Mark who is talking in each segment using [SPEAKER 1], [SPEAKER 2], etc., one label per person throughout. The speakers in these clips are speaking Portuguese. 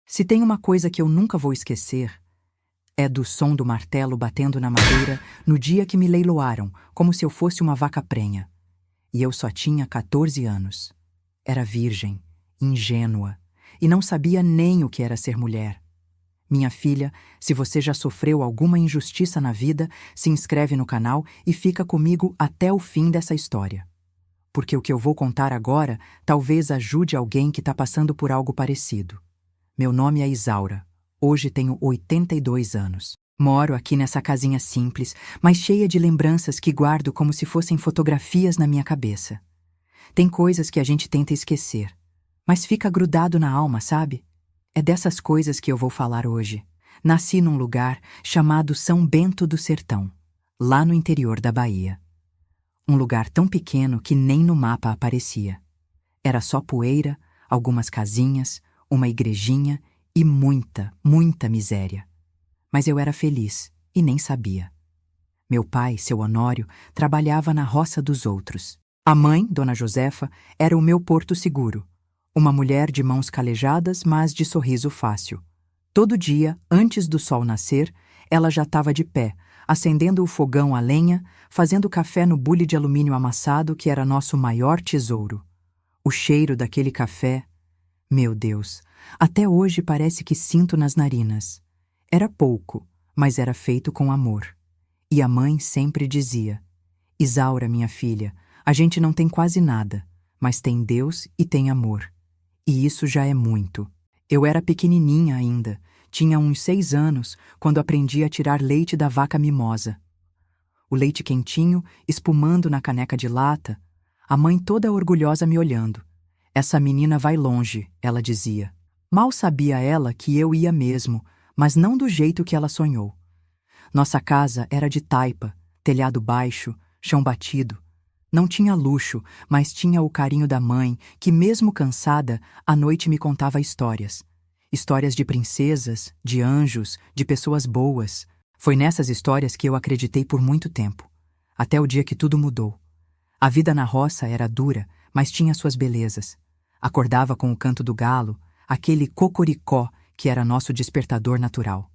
[SPEAKER 1] Se tem uma coisa que eu nunca vou esquecer, é do som do martelo batendo na madeira no dia que me leiloaram, como se eu fosse uma vaca prenha. E eu só tinha 14 anos. Era virgem, ingênua, e não sabia nem o que era ser mulher. Minha filha, se você já sofreu alguma injustiça na vida, se inscreve no canal e fica comigo até o fim dessa história. Porque o que eu vou contar agora talvez ajude alguém que está passando por algo parecido. Meu nome é Isaura. Hoje tenho 82 anos. Moro aqui nessa casinha simples, mas cheia de lembranças que guardo como se fossem fotografias na minha cabeça. Tem coisas que a gente tenta esquecer, mas fica grudado na alma, sabe? É dessas coisas que eu vou falar hoje. Nasci num lugar chamado São Bento do Sertão, lá no interior da Bahia. Um lugar tão pequeno que nem no mapa aparecia. Era só poeira, algumas casinhas, uma igrejinha e muita, muita miséria. Mas eu era feliz e nem sabia. Meu pai, seu Honório, trabalhava na roça dos outros. A mãe, Dona Josefa, era o meu porto seguro. Uma mulher de mãos calejadas, mas de sorriso fácil. Todo dia, antes do sol nascer, ela já estava de pé, acendendo o fogão a lenha, fazendo café no bule de alumínio amassado que era nosso maior tesouro. O cheiro daquele café, meu Deus, até hoje parece que sinto nas narinas. Era pouco, mas era feito com amor. E a mãe sempre dizia: Isaura, minha filha, a gente não tem quase nada, mas tem Deus e tem amor. E isso já é muito. Eu era pequenininha ainda, tinha uns 6 anos, quando aprendi a tirar leite da vaca mimosa. O leite quentinho, espumando na caneca de lata, a mãe toda orgulhosa me olhando. Essa menina vai longe, ela dizia. Mal sabia ela que eu ia mesmo, mas não do jeito que ela sonhou. Nossa casa era de taipa, telhado baixo, chão batido. Não tinha luxo, mas tinha o carinho da mãe, que mesmo cansada, à noite me contava histórias. Histórias de princesas, de anjos, de pessoas boas. Foi nessas histórias que eu acreditei por muito tempo, até o dia que tudo mudou. A vida na roça era dura, mas tinha suas belezas. Acordava com o canto do galo, aquele cocoricó que era nosso despertador natural.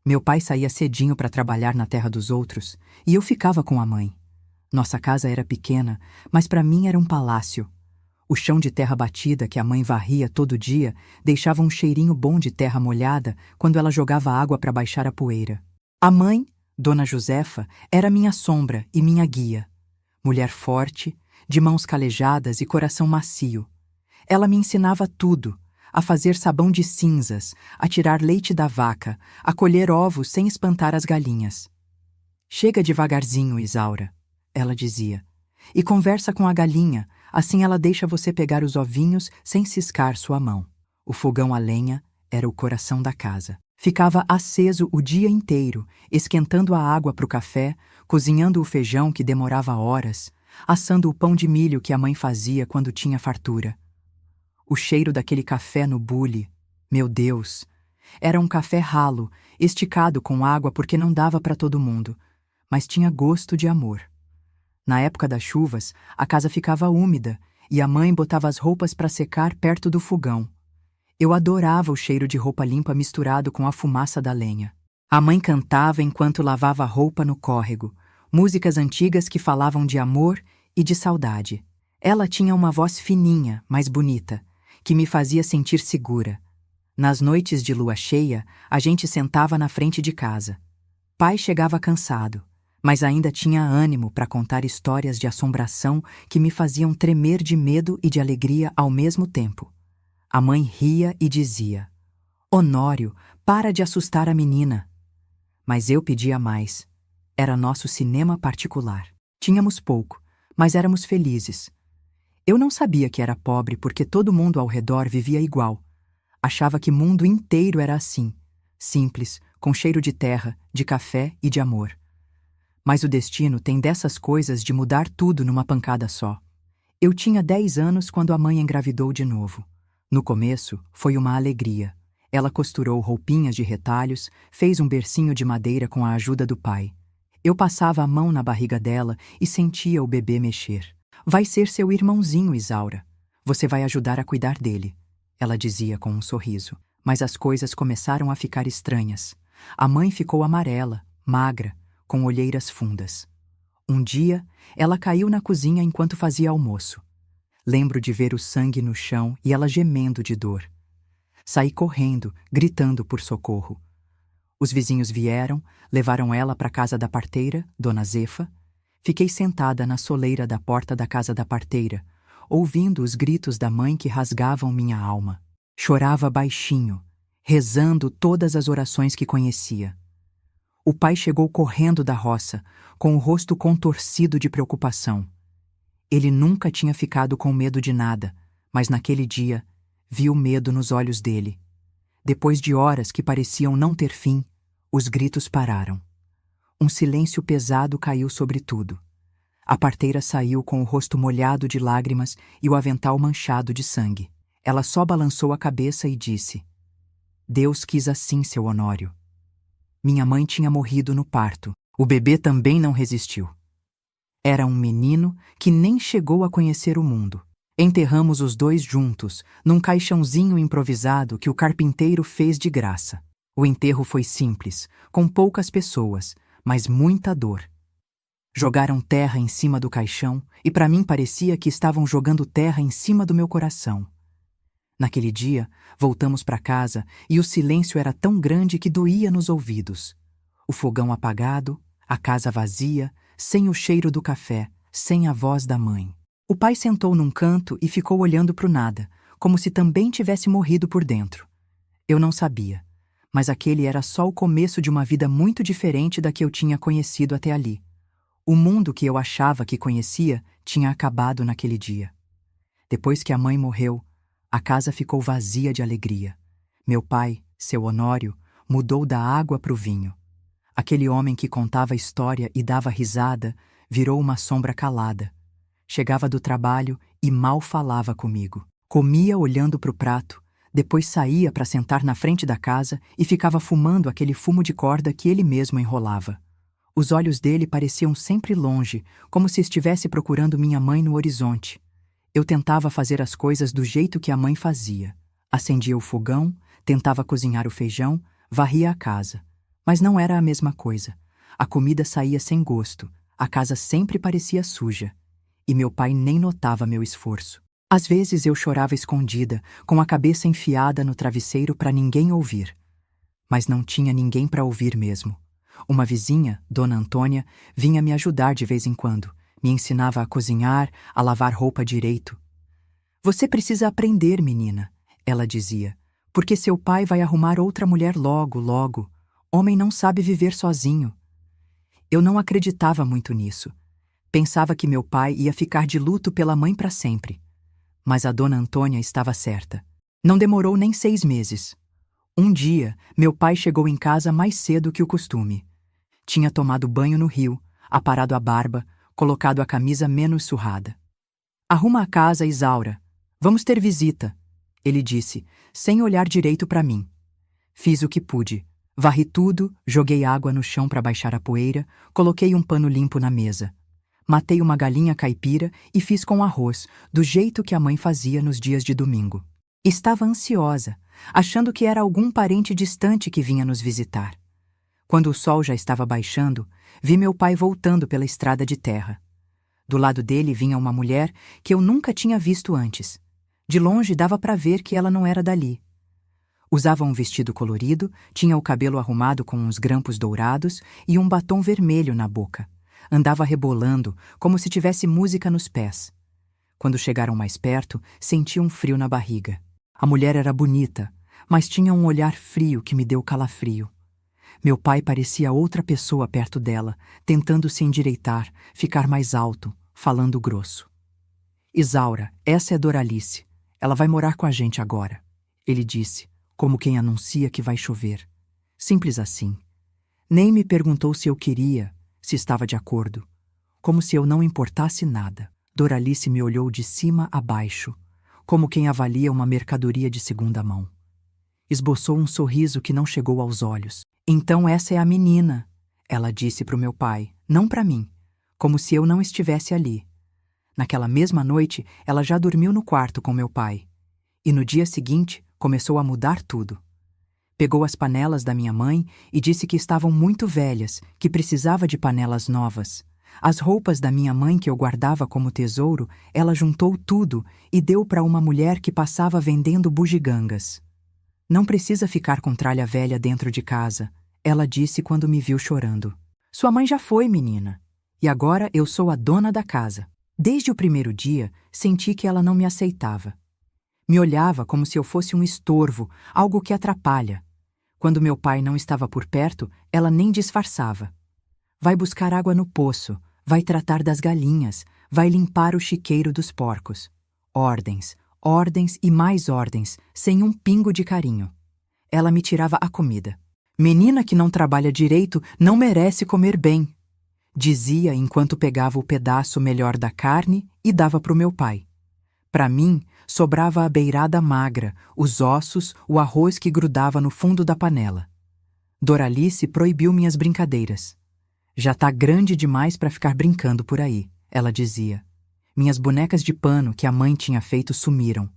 [SPEAKER 1] Meu pai saía cedinho para trabalhar na terra dos outros, e eu ficava com a mãe. Nossa casa era pequena, mas para mim era um palácio. O chão de terra batida que a mãe varria todo dia deixava um cheirinho bom de terra molhada quando ela jogava água para baixar a poeira. A mãe, Dona Josefa, era minha sombra e minha guia. Mulher forte, de mãos calejadas e coração macio. Ela me ensinava tudo, a fazer sabão de cinzas, a tirar leite da vaca, a colher ovos sem espantar as galinhas. Chega devagarzinho, Isaura, ela dizia, e conversa com a galinha, assim ela deixa você pegar os ovinhos sem ciscar sua mão. O fogão a lenha era o coração da casa. Ficava aceso o dia inteiro, esquentando a água para o café, cozinhando o feijão que demorava horas, assando o pão de milho que a mãe fazia quando tinha fartura. O cheiro daquele café no bule, meu Deus! Era um café ralo, esticado com água porque não dava para todo mundo, mas tinha gosto de amor. Na época das chuvas, a casa ficava úmida e a mãe botava as roupas para secar perto do fogão. Eu adorava o cheiro de roupa limpa misturado com a fumaça da lenha. A mãe cantava enquanto lavava a roupa no córrego, músicas antigas que falavam de amor e de saudade. Ela tinha uma voz fininha, mas bonita, que me fazia sentir segura. Nas noites de lua cheia, a gente sentava na frente de casa. Pai chegava cansado, mas ainda tinha ânimo para contar histórias de assombração que me faziam tremer de medo e de alegria ao mesmo tempo. A mãe ria e dizia: Honório, para de assustar a menina. Mas eu pedia mais. Era nosso cinema particular. Tínhamos pouco, mas éramos felizes. Eu não sabia que era pobre porque todo mundo ao redor vivia igual. Achava que o mundo inteiro era assim, simples, com cheiro de terra, de café e de amor. Mas o destino tem dessas coisas de mudar tudo numa pancada só. Eu tinha 10 anos quando a mãe engravidou de novo. No começo, foi uma alegria. Ela costurou roupinhas de retalhos, fez um bercinho de madeira com a ajuda do pai. Eu passava a mão na barriga dela e sentia o bebê mexer. Vai ser seu irmãozinho, Isaura. Você vai ajudar a cuidar dele, ela dizia com um sorriso. Mas as coisas começaram a ficar estranhas. A mãe ficou amarela, magra, com olheiras fundas. Um dia, ela caiu na cozinha enquanto fazia almoço. Lembro de ver o sangue no chão e ela gemendo de dor. Saí correndo, gritando por socorro. Os vizinhos vieram, levaram ela para a casa da parteira, Dona Zefa. Fiquei sentada na soleira da porta da casa da parteira, ouvindo os gritos da mãe que rasgavam minha alma. Chorava baixinho, rezando todas as orações que conhecia. O pai chegou correndo da roça, com o rosto contorcido de preocupação. Ele nunca tinha ficado com medo de nada, mas naquele dia vi o medo nos olhos dele. Depois de horas que pareciam não ter fim, os gritos pararam. Um silêncio pesado caiu sobre tudo. A parteira saiu com o rosto molhado de lágrimas e o avental manchado de sangue. Ela só balançou a cabeça e disse: Deus quis assim, seu Honório. Minha mãe tinha morrido no parto. O bebê também não resistiu. Era um menino que nem chegou a conhecer o mundo. Enterramos os dois juntos, num caixãozinho improvisado que o carpinteiro fez de graça. O enterro foi simples, com poucas pessoas, mas muita dor. Jogaram terra em cima do caixão e para mim parecia que estavam jogando terra em cima do meu coração. Naquele dia, voltamos para casa e o silêncio era tão grande que doía nos ouvidos. O fogão apagado, a casa vazia, sem o cheiro do café, sem a voz da mãe. O pai sentou num canto e ficou olhando para o nada, como se também tivesse morrido por dentro. Eu não sabia, mas aquele era só o começo de uma vida muito diferente da que eu tinha conhecido até ali. O mundo que eu achava que conhecia tinha acabado naquele dia. Depois que a mãe morreu, a casa ficou vazia de alegria. Meu pai, seu Honório, mudou da água para o vinho. Aquele homem que contava história e dava risada virou uma sombra calada. Chegava do trabalho e mal falava comigo. Comia olhando para o prato, depois saía para sentar na frente da casa e ficava fumando aquele fumo de corda que ele mesmo enrolava. Os olhos dele pareciam sempre longe, como se estivesse procurando minha mãe no horizonte. Eu tentava fazer as coisas do jeito que a mãe fazia. Acendia o fogão, tentava cozinhar o feijão, varria a casa. Mas não era a mesma coisa. A comida saía sem gosto, a casa sempre parecia suja. E meu pai nem notava meu esforço. Às vezes eu chorava escondida, com a cabeça enfiada no travesseiro para ninguém ouvir. Mas não tinha ninguém para ouvir mesmo. Uma vizinha, Dona Antônia, vinha me ajudar de vez em quando. Me ensinava a cozinhar, a lavar roupa direito. Você precisa aprender, menina, ela dizia, porque seu pai vai arrumar outra mulher logo, logo. Homem não sabe viver sozinho. Eu não acreditava muito nisso. Pensava que meu pai ia ficar de luto pela mãe para sempre. Mas a Dona Antônia estava certa. Não demorou nem 6 meses. Um dia, meu pai chegou em casa mais cedo que o costume. Tinha tomado banho no rio, aparado a barba, colocado a camisa menos surrada. Arruma a casa, Isaura. Vamos ter visita, ele disse, sem olhar direito para mim. Fiz o que pude. Varri tudo, joguei água no chão para baixar a poeira, coloquei um pano limpo na mesa. Matei uma galinha caipira e fiz com arroz, do jeito que a mãe fazia nos dias de domingo. Estava ansiosa, achando que era algum parente distante que vinha nos visitar. Quando o sol já estava baixando, vi meu pai voltando pela estrada de terra. Do lado dele vinha uma mulher que eu nunca tinha visto antes. De longe dava para ver que ela não era dali. Usava um vestido colorido, tinha o cabelo arrumado com uns grampos dourados e um batom vermelho na boca. Andava rebolando, como se tivesse música nos pés. Quando chegaram mais perto, senti um frio na barriga. A mulher era bonita, mas tinha um olhar frio que me deu calafrio. Meu pai parecia outra pessoa perto dela, tentando se endireitar, ficar mais alto, falando grosso. Isaura, essa é Doralice. Ela vai morar com a gente agora, ele disse, como quem anuncia que vai chover. Simples assim. Nem me perguntou se eu queria, se estava de acordo. Como se eu não importasse nada. Doralice me olhou de cima a baixo, como quem avalia uma mercadoria de segunda mão. Esboçou um sorriso que não chegou aos olhos. Então essa é a menina, ela disse para o meu pai, não para mim, como se eu não estivesse ali. Naquela mesma noite, ela já dormiu no quarto com meu pai. E no dia seguinte, começou a mudar tudo. Pegou as panelas da minha mãe e disse que estavam muito velhas, que precisava de panelas novas. As roupas da minha mãe que eu guardava como tesouro, ela juntou tudo e deu para uma mulher que passava vendendo bugigangas. Não precisa ficar com tralha velha dentro de casa, ela disse quando me viu chorando. Sua mãe já foi, menina. E agora eu sou a dona da casa. Desde o primeiro dia, senti que ela não me aceitava. Me olhava como se eu fosse um estorvo, algo que atrapalha. Quando meu pai não estava por perto, ela nem disfarçava. Vai buscar água no poço, vai tratar das galinhas, vai limpar o chiqueiro dos porcos. Ordens, ordens e mais ordens, sem um pingo de carinho. Ela me tirava a comida. Menina que não trabalha direito não merece comer bem, dizia enquanto pegava o pedaço melhor da carne e dava para o meu pai. Para mim, sobrava a beirada magra, os ossos, o arroz que grudava no fundo da panela. Doralice proibiu minhas brincadeiras. Já tá grande demais para ficar brincando por aí, ela dizia. Minhas bonecas de pano que a mãe tinha feito sumiram.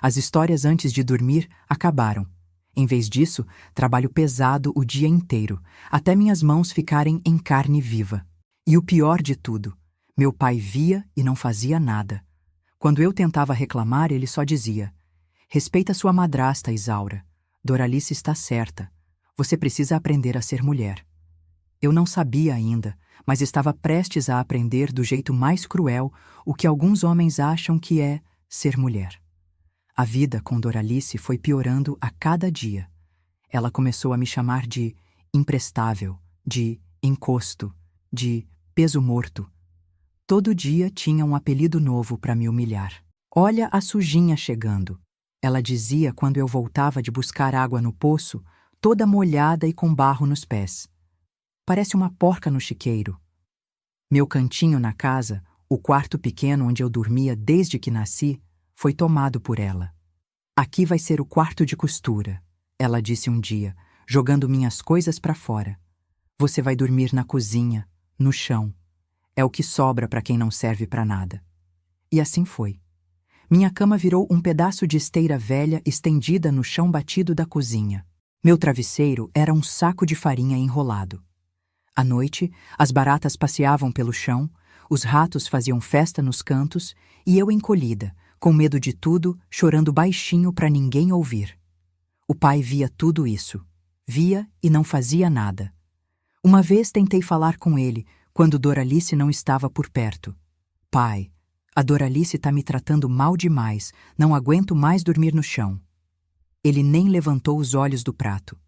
[SPEAKER 1] As histórias antes de dormir acabaram. Em vez disso, trabalho pesado o dia inteiro, até minhas mãos ficarem em carne viva. E o pior de tudo, meu pai via e não fazia nada. Quando eu tentava reclamar, ele só dizia: respeita sua madrasta, Isaura. Doralice está certa. Você precisa aprender a ser mulher. Eu não sabia ainda, mas estava prestes a aprender do jeito mais cruel o que alguns homens acham que é ser mulher. A vida com Doralice foi piorando a cada dia. Ela começou a me chamar de imprestável, de encosto, de peso morto. Todo dia tinha um apelido novo para me humilhar. Olha a sujinha chegando, ela dizia quando eu voltava de buscar água no poço, toda molhada e com barro nos pés. Parece uma porca no chiqueiro. Meu cantinho na casa, o quarto pequeno onde eu dormia desde que nasci, foi tomado por ela. Aqui vai ser o quarto de costura, ela disse um dia, jogando minhas coisas para fora. Você vai dormir na cozinha, no chão. É o que sobra para quem não serve para nada. E assim foi. Minha cama virou um pedaço de esteira velha estendida no chão batido da cozinha. Meu travesseiro era um saco de farinha enrolado. À noite, as baratas passeavam pelo chão, os ratos faziam festa nos cantos e eu encolhida, com medo de tudo, chorando baixinho para ninguém ouvir. O pai via tudo isso. Via e não fazia nada. Uma vez tentei falar com ele, quando Doralice não estava por perto. Pai, a Doralice está me tratando mal demais, não aguento mais dormir no chão. Ele nem levantou os olhos do prato.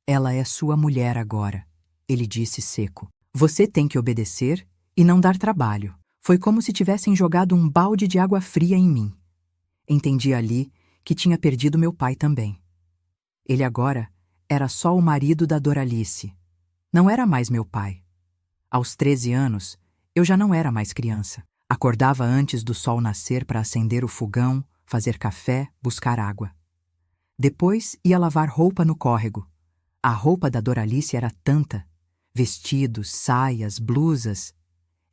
[SPEAKER 1] Ela é sua mulher agora, ele disse seco. Você tem que obedecer e não dar trabalho. Foi como se tivessem jogado um balde de água fria em mim. Entendi ali que tinha perdido meu pai também. Ele agora era só o marido da Doralice. Não era mais meu pai. Aos 13 anos, eu já não era mais criança. Acordava antes do sol nascer para acender o fogão, fazer café, buscar água. Depois ia lavar roupa no córrego. A roupa da Doralice era tanta. Vestidos, saias, blusas.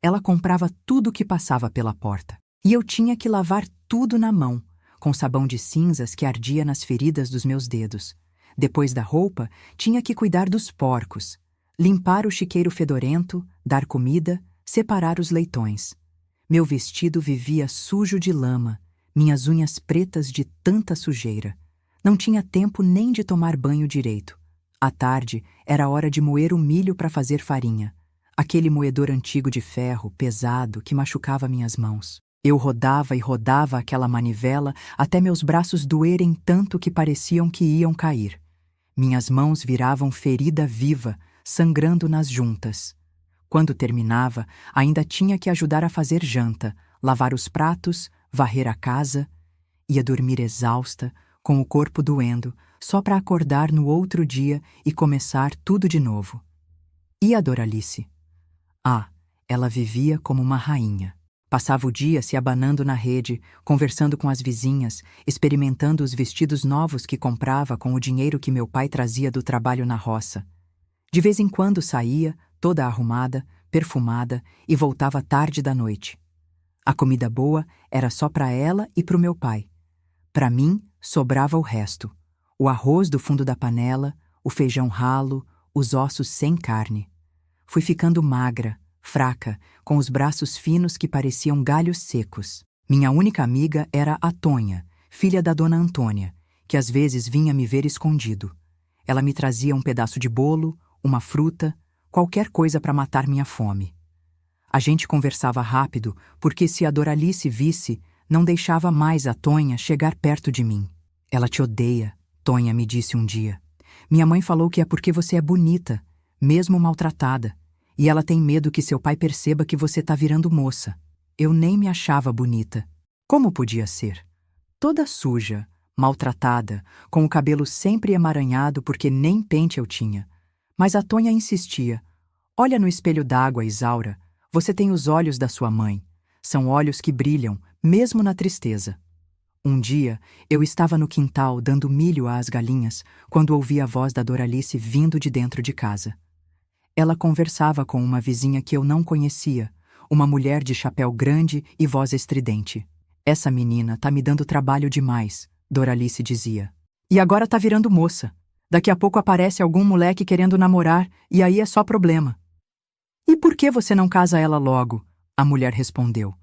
[SPEAKER 1] Ela comprava tudo que passava pela porta. E eu tinha que lavar tudo na mão, com sabão de cinzas que ardia nas feridas dos meus dedos. Depois da roupa, tinha que cuidar dos porcos, limpar o chiqueiro fedorento, dar comida, separar os leitões. Meu vestido vivia sujo de lama, minhas unhas pretas de tanta sujeira. Não tinha tempo nem de tomar banho direito. À tarde, era hora de moer o milho para fazer farinha. Aquele moedor antigo de ferro, pesado, que machucava minhas mãos. Eu rodava e rodava aquela manivela até meus braços doerem tanto que pareciam que iam cair. Minhas mãos viravam ferida viva, sangrando nas juntas. Quando terminava, ainda tinha que ajudar a fazer janta, lavar os pratos, varrer a casa. Ia dormir exausta, com o corpo doendo, só para acordar no outro dia e começar tudo de novo. E a Doralice? Ah, ela vivia como uma rainha. Passava o dia se abanando na rede, conversando com as vizinhas, experimentando os vestidos novos que comprava com o dinheiro que meu pai trazia do trabalho na roça. De vez em quando saía, toda arrumada, perfumada, e voltava tarde da noite. A comida boa era só para ela e para o meu pai. Para mim, sobrava o resto. O arroz do fundo da panela, o feijão ralo, os ossos sem carne. Fui ficando magra, fraca, com os braços finos que pareciam galhos secos. Minha única amiga era a Tonha, filha da dona Antônia, que às vezes vinha me ver escondido. Ela me trazia um pedaço de bolo, uma fruta, qualquer coisa para matar minha fome. A gente conversava rápido, porque se a Doralice visse, não deixava mais a Tonha chegar perto de mim. Ela te odeia, Tonha me disse um dia. Minha mãe falou que é porque você é bonita, mesmo maltratada, e ela tem medo que seu pai perceba que você tá virando moça. Eu nem me achava bonita. Como podia ser? Toda suja, maltratada, com o cabelo sempre emaranhado porque nem pente eu tinha. Mas a Tonha insistia. Olha no espelho d'água, Isaura. Você tem os olhos da sua mãe. São olhos que brilham, mesmo na tristeza. Um dia, eu estava no quintal dando milho às galinhas quando ouvi a voz da Doralice vindo de dentro de casa. Ela conversava com uma vizinha que eu não conhecia, uma mulher de chapéu grande e voz estridente. Essa menina tá me dando trabalho demais, Doralice dizia. E agora tá virando moça. Daqui a pouco aparece algum moleque querendo namorar e aí é só problema. E por que você não casa ela logo? A mulher respondeu.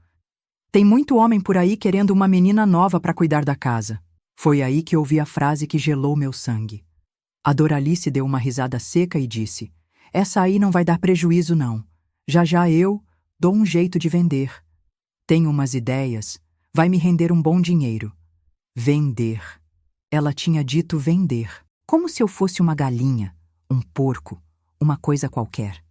[SPEAKER 1] Tem muito homem por aí querendo uma menina nova para cuidar da casa. Foi aí que ouvi a frase que gelou meu sangue. A Doralice deu uma risada seca e disse: essa aí não vai dar prejuízo, não. Já já eu dou um jeito de vender. Tenho umas ideias, vai me render um bom dinheiro. Vender. Ela tinha dito vender, como se eu fosse uma galinha, um porco, uma coisa qualquer.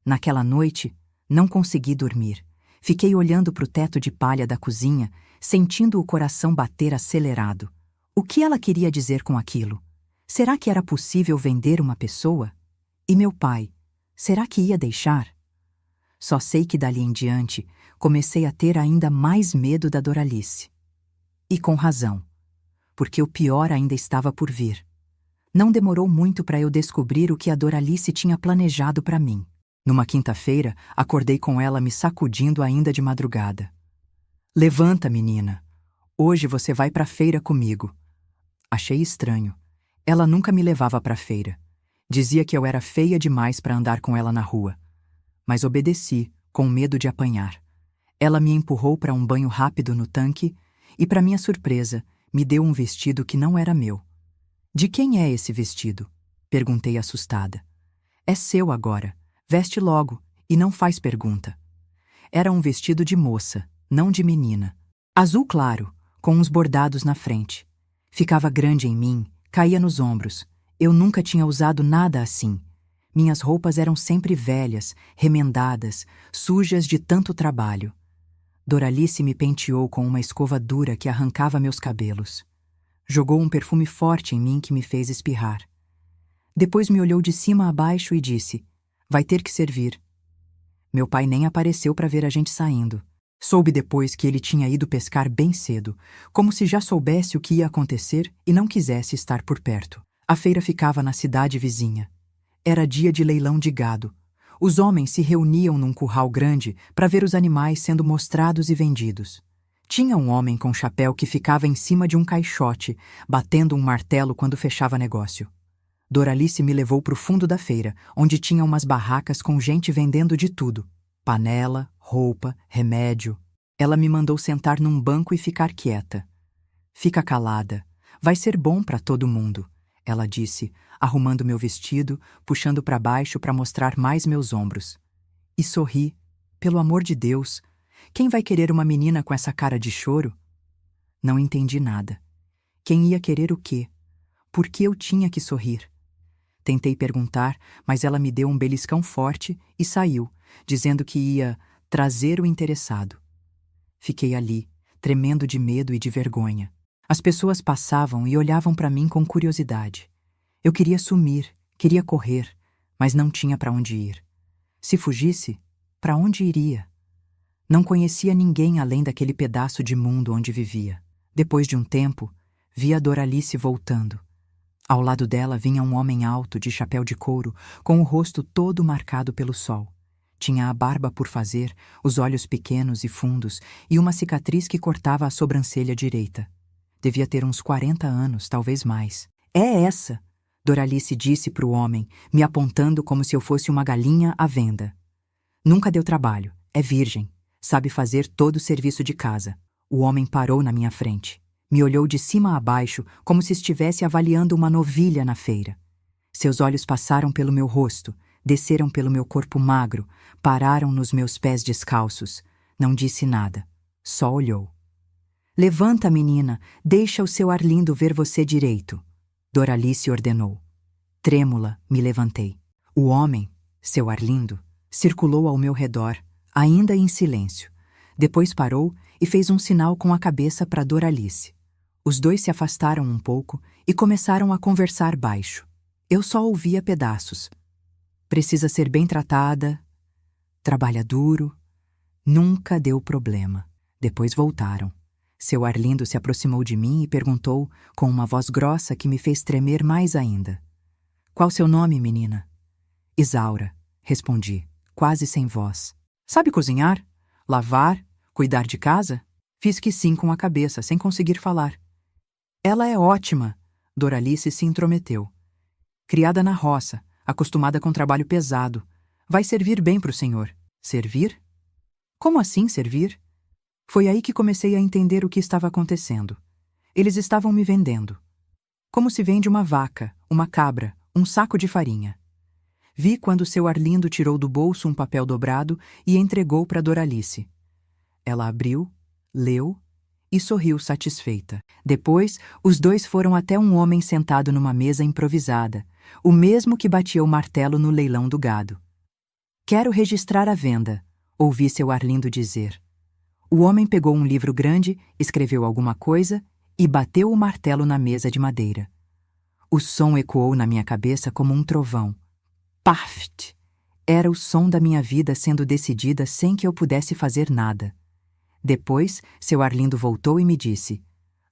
[SPEAKER 1] Naquela noite, não consegui dormir. Fiquei olhando para o teto de palha da cozinha, sentindo o coração bater acelerado. O que ela queria dizer com aquilo? Será que era possível vender uma pessoa? E meu pai, será que ia deixar? Só sei que dali em diante comecei a ter ainda mais medo da Doralice. E com razão, porque o pior ainda estava por vir. Não demorou muito para eu descobrir o que a Doralice tinha planejado para mim. Numa quinta-feira, acordei com ela me sacudindo ainda de madrugada. Levanta, menina. Hoje você vai para a feira comigo. Achei estranho. Ela nunca me levava para a feira. Dizia que eu era feia demais para andar com ela na rua. Mas obedeci, com medo de apanhar. Ela me empurrou para um banho rápido no tanque e, para minha surpresa, me deu um vestido que não era meu. De quem é esse vestido? Perguntei assustada. É seu agora. Veste logo e não faz pergunta. Era um vestido de moça, não de menina. Azul claro, com uns bordados na frente. Ficava grande em mim, caía nos ombros. Eu nunca tinha usado nada assim. Minhas roupas eram sempre velhas, remendadas, sujas de tanto trabalho. Doralice me penteou com uma escova dura que arrancava meus cabelos. Jogou um perfume forte em mim que me fez espirrar. Depois me olhou de cima a baixo e disse: vai ter que servir. Meu pai nem apareceu para ver a gente saindo. Soube depois que ele tinha ido pescar bem cedo, como se já soubesse o que ia acontecer e não quisesse estar por perto. A feira ficava na cidade vizinha. Era dia de leilão de gado. Os homens se reuniam num curral grande para ver os animais sendo mostrados e vendidos. Tinha um homem com chapéu que ficava em cima de um caixote, batendo um martelo quando fechava negócio. Doralice me levou para o fundo da feira, onde tinha umas barracas com gente vendendo de tudo. Panela, roupa, remédio. Ela me mandou sentar num banco e ficar quieta. Fica calada. Vai ser bom para todo mundo, ela disse, arrumando meu vestido, puxando para baixo para mostrar mais meus ombros. E sorri. Pelo amor de Deus, quem vai querer uma menina com essa cara de choro? Não entendi nada. Quem ia querer o quê? Por que eu tinha que sorrir? Tentei perguntar, mas ela me deu um beliscão forte e saiu, dizendo que ia trazer o interessado. Fiquei ali, tremendo de medo e de vergonha. As pessoas passavam e olhavam para mim com curiosidade. Eu queria sumir, queria correr, mas não tinha para onde ir. Se fugisse, para onde iria? Não conhecia ninguém além daquele pedaço de mundo onde vivia. Depois de um tempo, vi a Doralice voltando. Ao lado dela vinha um homem alto, de chapéu de couro, com o rosto todo marcado pelo sol. Tinha a barba por fazer, os olhos pequenos e fundos e uma cicatriz que cortava a sobrancelha direita. Devia ter uns 40 anos, talvez mais. É essa, Doralice disse para o homem, me apontando como se eu fosse uma galinha à venda. Nunca deu trabalho, é virgem, sabe fazer todo o serviço de casa. O homem parou na minha frente. Me olhou de cima a baixo, como se estivesse avaliando uma novilha na feira. Seus olhos passaram pelo meu rosto, desceram pelo meu corpo magro, pararam nos meus pés descalços. Não disse nada, só olhou. Levanta, menina, deixa o seu Arlindo ver você direito, Doralice ordenou. Trêmula, me levantei. O homem, seu Arlindo, circulou ao meu redor, ainda em silêncio. Depois parou e fez um sinal com a cabeça para Doralice. Os dois se afastaram um pouco e começaram a conversar baixo. Eu só ouvia pedaços. Precisa ser bem tratada, trabalha duro, nunca deu problema. Depois voltaram. Seu Arlindo se aproximou de mim e perguntou com uma voz grossa que me fez tremer mais ainda. Qual seu nome, menina? Isaura, respondi, quase sem voz. Sabe cozinhar? Lavar? Cuidar de casa? Fiz que sim com a cabeça, sem conseguir falar. Ela é ótima, Doralice se intrometeu. Criada na roça, acostumada com trabalho pesado. Vai servir bem para o senhor. Servir? Como assim servir? Foi aí que comecei a entender o que estava acontecendo. Eles estavam me vendendo. Como se vende uma vaca, uma cabra, um saco de farinha. Vi quando seu Arlindo tirou do bolso um papel dobrado e entregou para Doralice. Ela abriu, leu e sorriu satisfeita. Depois, os dois foram até um homem sentado numa mesa improvisada, o mesmo que batia o martelo no leilão do gado. Quero registrar a venda, ouvi seu Arlindo dizer. O homem pegou um livro grande, escreveu alguma coisa e bateu o martelo na mesa de madeira. O som ecoou na minha cabeça como um trovão. Paft! Era o som da minha vida sendo decidida sem que eu pudesse fazer nada. Depois, seu Arlindo voltou e me disse: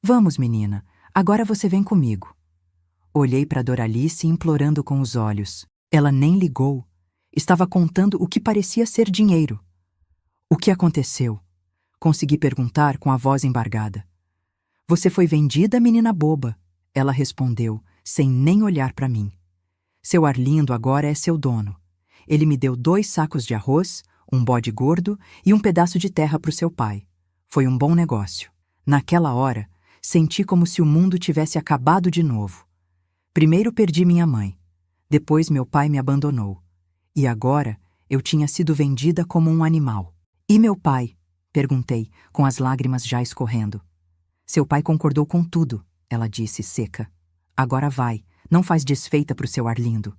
[SPEAKER 1] Vamos, menina, agora você vem comigo. Olhei para Doralice implorando com os olhos. Ela nem ligou. Estava contando o que parecia ser dinheiro. O que aconteceu? Consegui perguntar com a voz embargada. Você foi vendida, menina boba, ela respondeu, sem nem olhar para mim. Seu Arlindo agora é seu dono. Ele me deu 2 sacos de arroz, um bode gordo e um pedaço de terra para o seu pai. Foi um bom negócio. Naquela hora, senti como se o mundo tivesse acabado de novo. Primeiro perdi minha mãe. Depois meu pai me abandonou. E agora eu tinha sido vendida como um animal. E meu pai? Perguntei, com as lágrimas já escorrendo. Seu pai concordou com tudo, ela disse, seca. Agora vai, não faz desfeita pro seu Arlindo.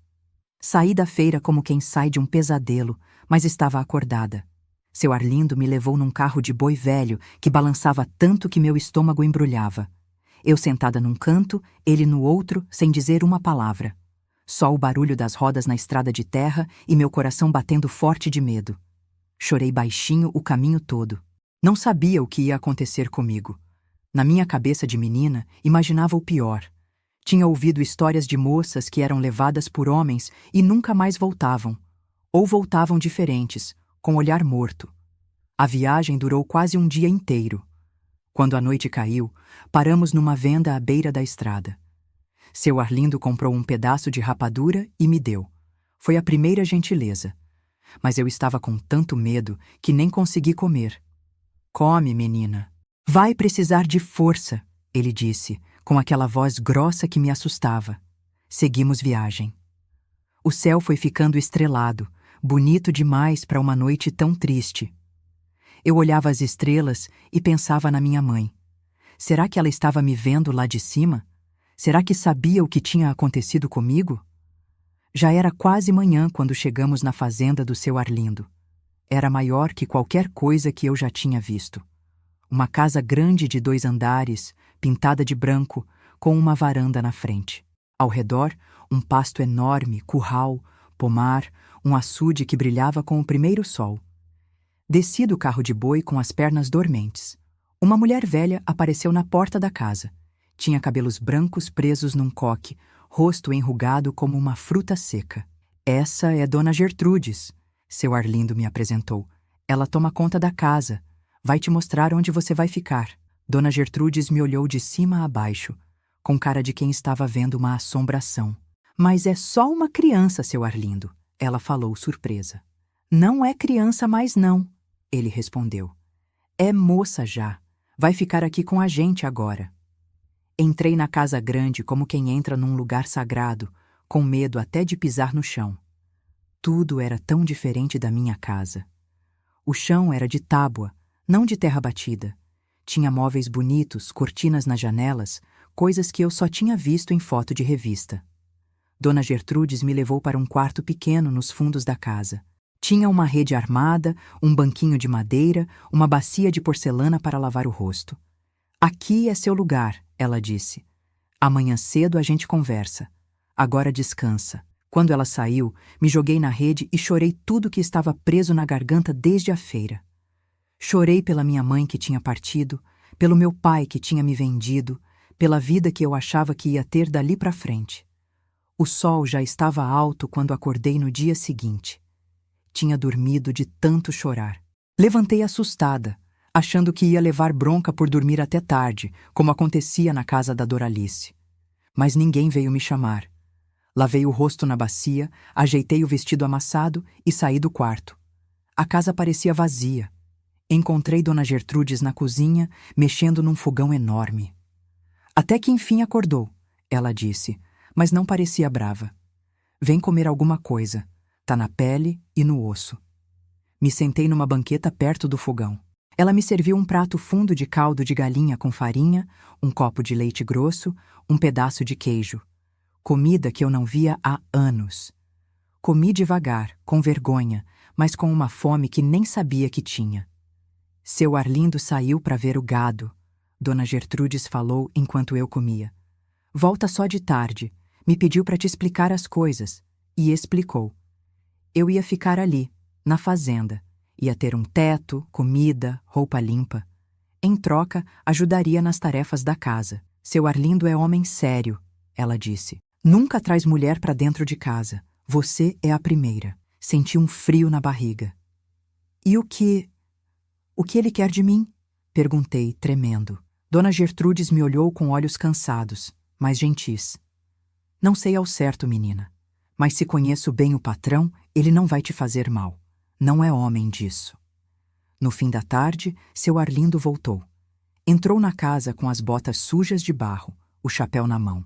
[SPEAKER 1] Saí da feira como quem sai de um pesadelo, mas estava acordada. Seu Arlindo me levou num carro de boi velho que balançava tanto que meu estômago embrulhava. Eu sentada num canto, ele no outro, sem dizer uma palavra. Só o barulho das rodas na estrada de terra e meu coração batendo forte de medo. Chorei baixinho o caminho todo. Não sabia o que ia acontecer comigo. Na minha cabeça de menina, imaginava o pior. Tinha ouvido histórias de moças que eram levadas por homens e nunca mais voltavam. Ou voltavam diferentes, com olhar morto. A viagem durou quase um dia inteiro. Quando a noite caiu, paramos numa venda à beira da estrada. Seu Arlindo comprou um pedaço de rapadura e me deu. Foi a primeira gentileza. Mas eu estava com tanto medo que nem consegui comer. Come, menina. Vai precisar de força, ele disse, com aquela voz grossa que me assustava. Seguimos viagem. O céu foi ficando estrelado, bonito demais para uma noite tão triste. Eu olhava as estrelas e pensava na minha mãe. Será que ela estava me vendo lá de cima? Será que sabia o que tinha acontecido comigo? Já era quase manhã quando chegamos na fazenda do seu Arlindo. Era maior que qualquer coisa que eu já tinha visto. Uma casa grande de 2 andares, pintada de branco, com uma varanda na frente. Ao redor, um pasto enorme, curral, pomar, um açude que brilhava com o primeiro sol. Desci do carro de boi com as pernas dormentes. Uma mulher velha apareceu na porta da casa. Tinha cabelos brancos presos num coque, rosto enrugado como uma fruta seca. Essa é Dona Gertrudes, seu Arlindo me apresentou. Ela toma conta da casa. Vai te mostrar onde você vai ficar. Dona Gertrudes me olhou de cima a baixo, com cara de quem estava vendo uma assombração. Mas é só uma criança, seu Arlindo, ela falou surpresa. Não é criança mais não, ele respondeu. É moça já. Vai ficar aqui com a gente agora. Entrei na casa grande como quem entra num lugar sagrado, com medo até de pisar no chão. Tudo era tão diferente da minha casa. O chão era de tábua, não de terra batida. Tinha móveis bonitos, cortinas nas janelas, coisas que eu só tinha visto em foto de revista. Dona Gertrudes me levou para um quarto pequeno nos fundos da casa. Tinha uma rede armada, um banquinho de madeira, uma bacia de porcelana para lavar o rosto. Aqui é seu lugar, ela disse. Amanhã cedo a gente conversa. Agora descansa. Quando ela saiu, me joguei na rede e chorei tudo que estava preso na garganta desde a feira. Chorei pela minha mãe que tinha partido, pelo meu pai que tinha me vendido, pela vida que eu achava que ia ter dali para frente. O sol já estava alto quando acordei no dia seguinte. Tinha dormido de tanto chorar. Levantei assustada, achando que ia levar bronca por dormir até tarde, como acontecia na casa da Doralice. Mas ninguém veio me chamar. Lavei o rosto na bacia, ajeitei o vestido amassado e saí do quarto. A casa parecia vazia. Encontrei Dona Gertrudes na cozinha, mexendo num fogão enorme. Até que enfim acordou, ela disse, mas não parecia brava. Vem comer alguma coisa. Tá na pele e no osso. Me sentei numa banqueta perto do fogão. Ela me serviu um prato fundo de caldo de galinha com farinha, um copo de leite grosso, um pedaço de queijo. Comida que eu não via há anos. Comi devagar, com vergonha, mas com uma fome que nem sabia que tinha. Seu Arlindo saiu para ver o gado, Dona Gertrudes falou enquanto eu comia. Volta só de tarde, me pediu para te explicar as coisas, e explicou. Eu ia ficar ali, na fazenda, ia ter um teto, comida, roupa limpa. Em troca, ajudaria nas tarefas da casa. Seu Arlindo é homem sério, ela disse. Nunca traz mulher para dentro de casa. Você é a primeira. Senti um frio na barriga. E o que ele quer de mim? Perguntei, tremendo. Dona Gertrudes me olhou com olhos cansados, mas gentis. Não sei ao certo, menina. Mas se conheço bem o patrão, ele não vai te fazer mal. Não é homem disso. No fim da tarde, seu Arlindo voltou. Entrou na casa com as botas sujas de barro, o chapéu na mão.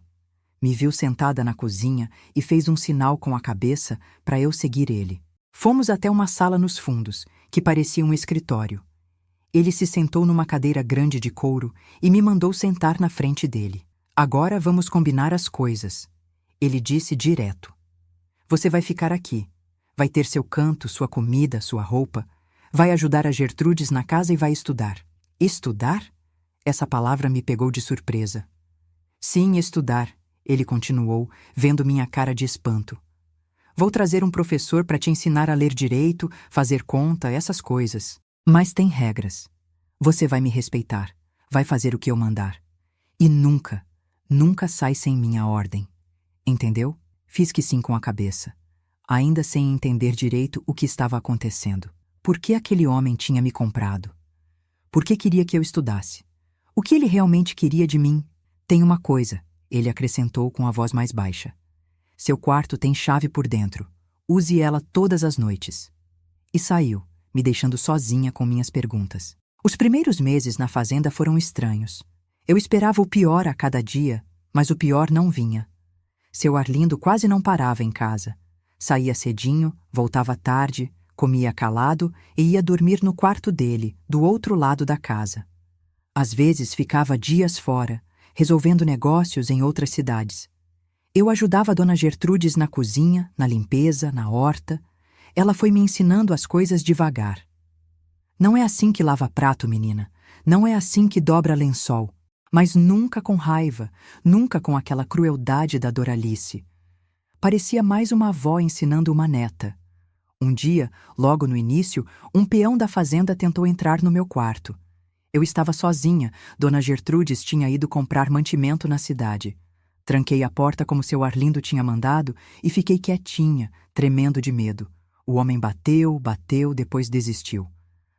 [SPEAKER 1] Me viu sentada na cozinha e fez um sinal com a cabeça para eu seguir ele. Fomos até uma sala nos fundos, que parecia um escritório. Ele se sentou numa cadeira grande de couro e me mandou sentar na frente dele. Agora vamos combinar as coisas. Ele disse direto. Você vai ficar aqui. Vai ter seu canto, sua comida, sua roupa. Vai ajudar a Gertrudes na casa e vai estudar. Estudar? Essa palavra me pegou de surpresa. Sim, estudar, ele continuou, vendo minha cara de espanto. Vou trazer um professor para te ensinar a ler direito, fazer conta, essas coisas. Mas tem regras. Você vai me respeitar. Vai fazer o que eu mandar. E nunca, nunca sai sem minha ordem. Entendeu? Fiz que sim com a cabeça. Ainda sem entender direito o que estava acontecendo. Por que aquele homem tinha me comprado? Por que queria que eu estudasse? O que ele realmente queria de mim? Tem uma coisa, ele acrescentou com a voz mais baixa. Seu quarto tem chave por dentro. Use ela todas as noites. E saiu, me deixando sozinha com minhas perguntas. Os primeiros meses na fazenda foram estranhos. Eu esperava o pior a cada dia, mas o pior não vinha. Seu Arlindo quase não parava em casa. Saía cedinho, voltava tarde, comia calado e ia dormir no quarto dele, do outro lado da casa. Às vezes ficava dias fora, resolvendo negócios em outras cidades. Eu ajudava a Dona Gertrudes na cozinha, na limpeza, na horta. Ela foi me ensinando as coisas devagar. Não é assim que lava prato, menina. Não é assim que dobra lençol. Mas nunca com raiva, nunca com aquela crueldade da Doralice. Parecia mais uma avó ensinando uma neta. Um dia, logo no início, um peão da fazenda tentou entrar no meu quarto. Eu estava sozinha, Dona Gertrudes tinha ido comprar mantimento na cidade. Tranquei a porta como seu Arlindo tinha mandado e fiquei quietinha, tremendo de medo. O homem bateu, depois desistiu.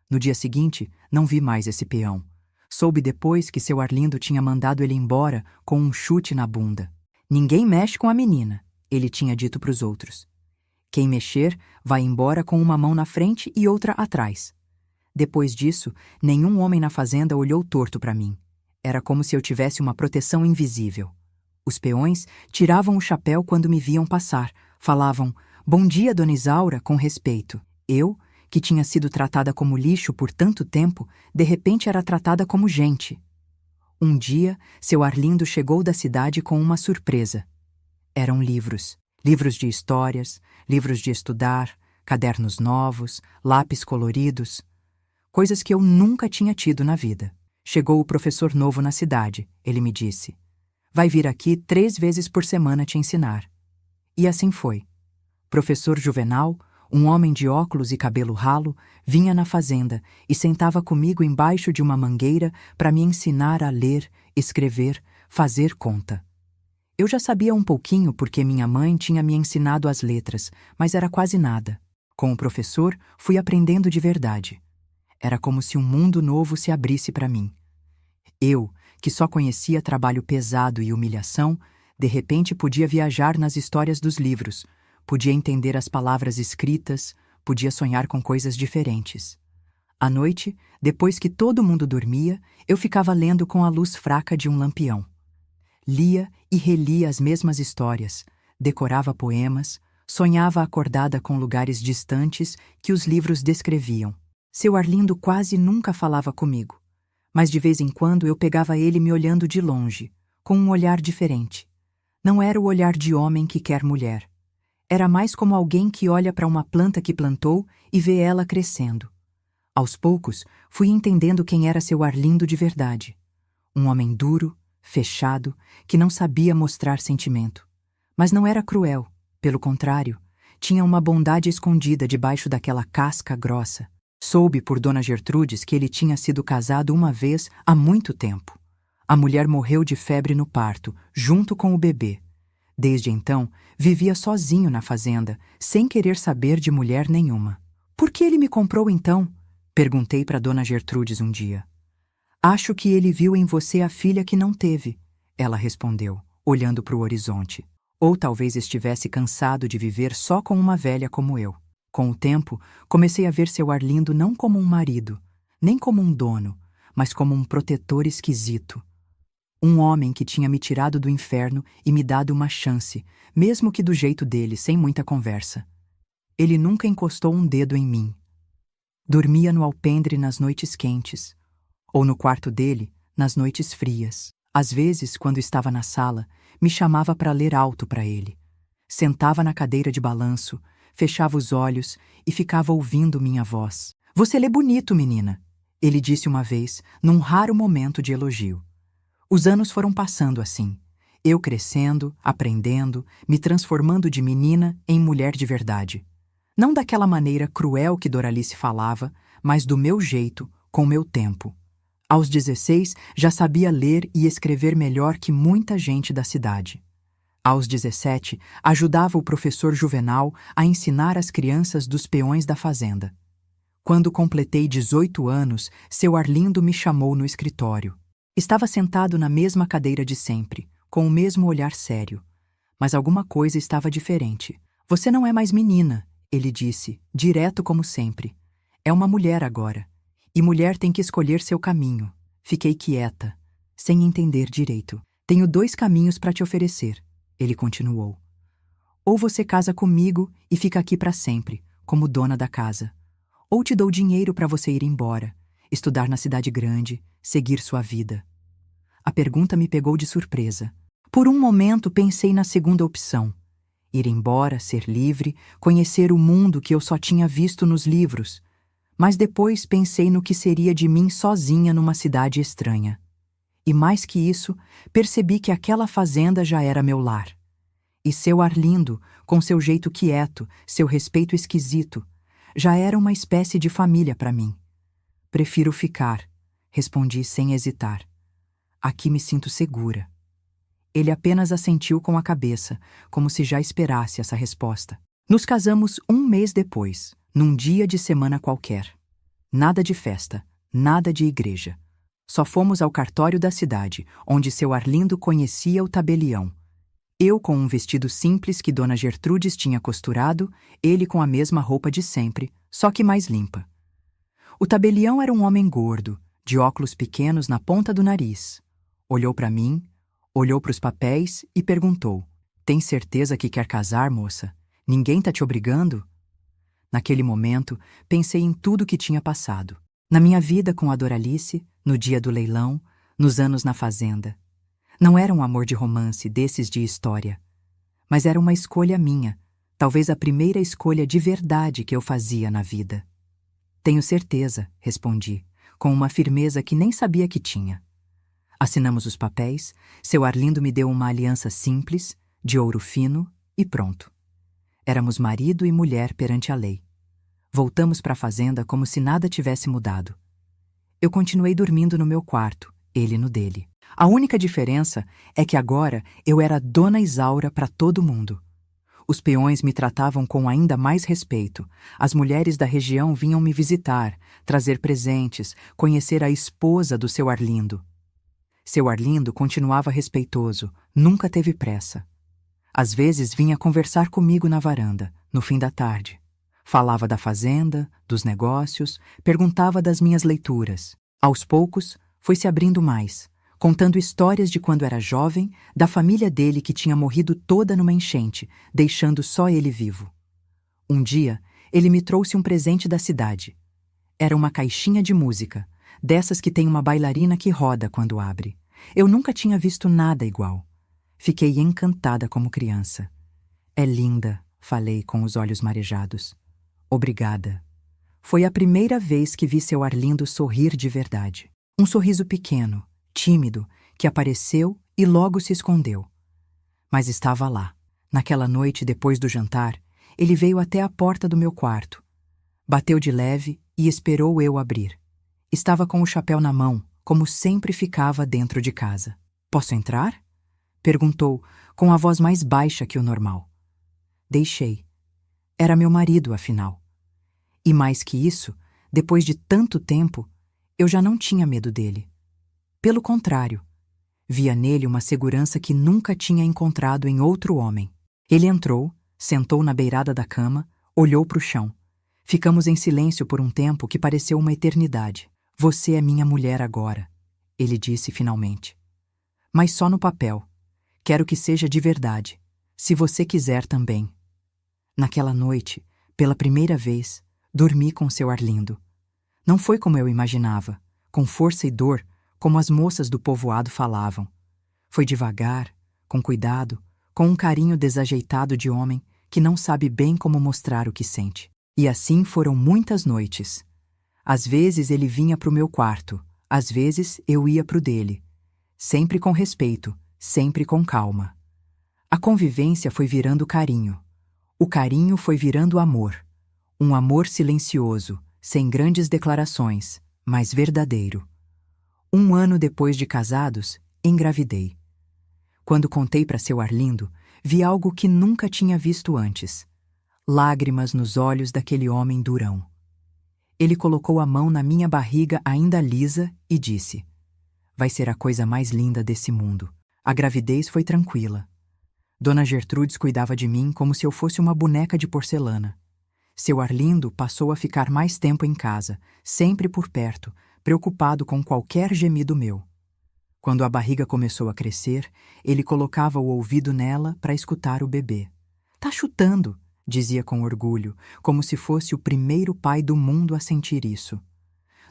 [SPEAKER 1] No dia seguinte, não vi mais esse peão. Soube depois que seu Arlindo tinha mandado ele embora com um chute na bunda. Ninguém mexe com a menina, ele tinha dito para os outros. Quem mexer vai embora com uma mão na frente e outra atrás. Depois disso, nenhum homem na fazenda olhou torto para mim. Era como se eu tivesse uma proteção invisível. Os peões tiravam o chapéu quando me viam passar, falavam "Bom dia, Dona Isaura", com respeito. Eu, que tinha sido tratada como lixo por tanto tempo, de repente era tratada como gente. Um dia, seu Arlindo chegou da cidade com uma surpresa. Eram livros. Livros de histórias, livros de estudar, cadernos novos, lápis coloridos. Coisas que eu nunca tinha tido na vida. Chegou o professor novo na cidade, ele me disse. Vai vir aqui 3 vezes por semana te ensinar. E assim foi. Professor Juvenal, um homem de óculos e cabelo ralo, vinha na fazenda e sentava comigo embaixo de uma mangueira para me ensinar a ler, escrever, fazer conta. Eu já sabia um pouquinho porque minha mãe tinha me ensinado as letras, mas era quase nada. Com o professor, fui aprendendo de verdade. Era como se um mundo novo se abrisse para mim. Eu, que só conhecia trabalho pesado e humilhação, de repente podia viajar nas histórias dos livros, podia entender as palavras escritas, podia sonhar com coisas diferentes. À noite, depois que todo mundo dormia, eu ficava lendo com a luz fraca de um lampião. Lia e relia as mesmas histórias, decorava poemas, sonhava acordada com lugares distantes que os livros descreviam. Seu Arlindo quase nunca falava comigo, mas de vez em quando eu pegava ele me olhando de longe, com um olhar diferente. Não era o olhar de homem que quer mulher. Era mais como alguém que olha para uma planta que plantou e vê ela crescendo. Aos poucos, fui entendendo quem era seu Arlindo de verdade. Um homem duro, fechado, que não sabia mostrar sentimento. Mas não era cruel, pelo contrário, tinha uma bondade escondida debaixo daquela casca grossa. Soube por Dona Gertrudes que ele tinha sido casado uma vez há muito tempo. A mulher morreu de febre no parto, junto com o bebê. Desde então, vivia sozinho na fazenda, sem querer saber de mulher nenhuma. Por que ele me comprou então? Perguntei para Dona Gertrudes um dia. Acho que ele viu em você a filha que não teve, ela respondeu, olhando para o horizonte. Ou talvez estivesse cansado de viver só com uma velha como eu. Com o tempo, comecei a ver seu Arlindo não como um marido, nem como um dono, mas como um protetor esquisito. Um homem que tinha me tirado do inferno e me dado uma chance, mesmo que do jeito dele, sem muita conversa. Ele nunca encostou um dedo em mim. Dormia no alpendre nas noites quentes, ou no quarto dele, nas noites frias. Às vezes, quando estava na sala, me chamava para ler alto para ele. Sentava na cadeira de balanço, fechava os olhos e ficava ouvindo minha voz. Você lê bonito, menina, ele disse uma vez, num raro momento de elogio. Os anos foram passando assim, eu crescendo, aprendendo, me transformando de menina em mulher de verdade. Não daquela maneira cruel que Doralice falava, mas do meu jeito, com meu tempo. Aos 16, já sabia ler e escrever melhor que muita gente da cidade. Aos 17, ajudava o professor Juvenal a ensinar as crianças dos peões da fazenda. Quando completei 18 anos, seu Arlindo me chamou no escritório. Estava sentado na mesma cadeira de sempre, com o mesmo olhar sério. Mas alguma coisa estava diferente. Você não é mais menina, ele disse, direto como sempre. É uma mulher agora. E mulher tem que escolher seu caminho. Fiquei quieta, sem entender direito. Tenho 2 caminhos para te oferecer, ele continuou. Ou você casa comigo e fica aqui para sempre, como dona da casa. Ou te dou dinheiro para você ir embora, estudar na cidade grande, seguir sua vida. A pergunta me pegou de surpresa. Por um momento pensei na segunda opção. Ir embora, ser livre, conhecer o mundo que eu só tinha visto nos livros. Mas depois pensei no que seria de mim sozinha numa cidade estranha. E mais que isso, percebi que aquela fazenda já era meu lar. E seu Arlindo, com seu jeito quieto, seu respeito esquisito, já era uma espécie de família para mim. Prefiro ficar, respondi sem hesitar. Aqui me sinto segura. Ele apenas assentiu com a cabeça, como se já esperasse essa resposta. Nos casamos 1 mês depois, num dia de semana qualquer. Nada de festa, nada de igreja. Só fomos ao cartório da cidade, onde seu Arlindo conhecia o tabelião. Eu com um vestido simples que Dona Gertrudes tinha costurado, ele com a mesma roupa de sempre, só que mais limpa. O tabelião era um homem gordo, de óculos pequenos na ponta do nariz. Olhou para mim, olhou para os papéis e perguntou: "Tem certeza que quer casar, moça? Ninguém tá te obrigando?" Naquele momento, pensei em tudo que tinha passado. Na minha vida com a Doralice, no dia do leilão, nos anos na fazenda. Não era um amor de romance, desses de história. Mas era uma escolha minha, talvez a primeira escolha de verdade que eu fazia na vida. "Tenho certeza", respondi, com uma firmeza que nem sabia que tinha. Assinamos os papéis, seu Arlindo me deu uma aliança simples, de ouro fino, e pronto. Éramos marido e mulher perante a lei. Voltamos para a fazenda como se nada tivesse mudado. Eu continuei dormindo no meu quarto, ele no dele. A única diferença é que agora eu era Dona Isaura para todo mundo. Os peões me tratavam com ainda mais respeito. As mulheres da região vinham me visitar, trazer presentes, conhecer a esposa do seu Arlindo. Seu Arlindo continuava respeitoso, nunca teve pressa. Às vezes vinha conversar comigo na varanda, no fim da tarde. Falava da fazenda, dos negócios, perguntava das minhas leituras. Aos poucos, foi se abrindo mais, contando histórias de quando era jovem, da família dele que tinha morrido toda numa enchente, deixando só ele vivo. Um dia, ele me trouxe um presente da cidade. Era uma caixinha de música, dessas que tem uma bailarina que roda quando abre. Eu nunca tinha visto nada igual. Fiquei encantada como criança. "É linda", falei com os olhos marejados. "Obrigada." Foi a primeira vez que vi seu Arlindo sorrir de verdade. Um sorriso pequeno, tímido, que apareceu e logo se escondeu. Mas estava lá. Naquela noite, depois do jantar, ele veio até a porta do meu quarto. Bateu de leve e esperou eu abrir. Estava com o chapéu na mão, como sempre ficava dentro de casa. "Posso entrar?" perguntou, com a voz mais baixa que o normal. Deixei. Era meu marido, afinal. E mais que isso, depois de tanto tempo, eu já não tinha medo dele. Pelo contrário, via nele uma segurança que nunca tinha encontrado em outro homem. Ele entrou, sentou na beirada da cama, olhou para o chão. Ficamos em silêncio por um tempo que pareceu uma eternidade. "Você é minha mulher agora", ele disse finalmente. "Mas só no papel. Quero que seja de verdade, se você quiser também." Naquela noite, pela primeira vez, dormi com seu Arlindo. Não foi como eu imaginava, com força e dor, como as moças do povoado falavam. Foi devagar, com cuidado, com um carinho desajeitado de homem que não sabe bem como mostrar o que sente. E assim foram muitas noites. Às vezes ele vinha para o meu quarto, às vezes eu ia para o dele. Sempre com respeito, sempre com calma. A convivência foi virando carinho. O carinho foi virando amor. Um amor silencioso, sem grandes declarações, mas verdadeiro. 1 ano depois de casados, engravidei. Quando contei para seu Arlindo, vi algo que nunca tinha visto antes. Lágrimas nos olhos daquele homem durão. Ele colocou a mão na minha barriga ainda lisa e disse: "Vai ser a coisa mais linda desse mundo." A gravidez foi tranquila. Dona Gertrudes cuidava de mim como se eu fosse uma boneca de porcelana. Seu Arlindo passou a ficar mais tempo em casa, sempre por perto, preocupado com qualquer gemido meu. Quando a barriga começou a crescer, ele colocava o ouvido nela para escutar o bebê. "Tá chutando", dizia com orgulho, como se fosse o primeiro pai do mundo a sentir isso.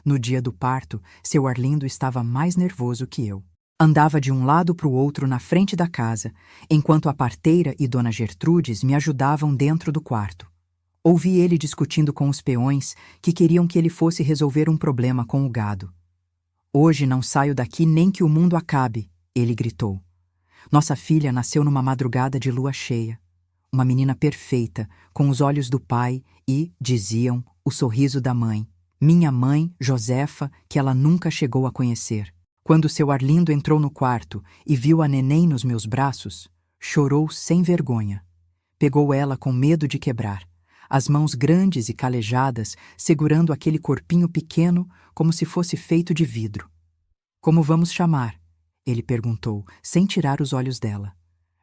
[SPEAKER 1] No dia do parto, seu Arlindo estava mais nervoso que eu. Andava de um lado para o outro na frente da casa, enquanto a parteira e Dona Gertrudes me ajudavam dentro do quarto. Ouvi ele discutindo com os peões que queriam que ele fosse resolver um problema com o gado. "Hoje não saio daqui nem que o mundo acabe", ele gritou. Nossa filha nasceu numa madrugada de lua cheia. Uma menina perfeita, com os olhos do pai e, diziam, o sorriso da mãe. Minha mãe, Josefa, que ela nunca chegou a conhecer. Quando seu Arlindo entrou no quarto e viu a neném nos meus braços, chorou sem vergonha. Pegou ela com medo de quebrar, as mãos grandes e calejadas segurando aquele corpinho pequeno como se fosse feito de vidro. Como vamos chamar? Ele perguntou, sem tirar os olhos dela.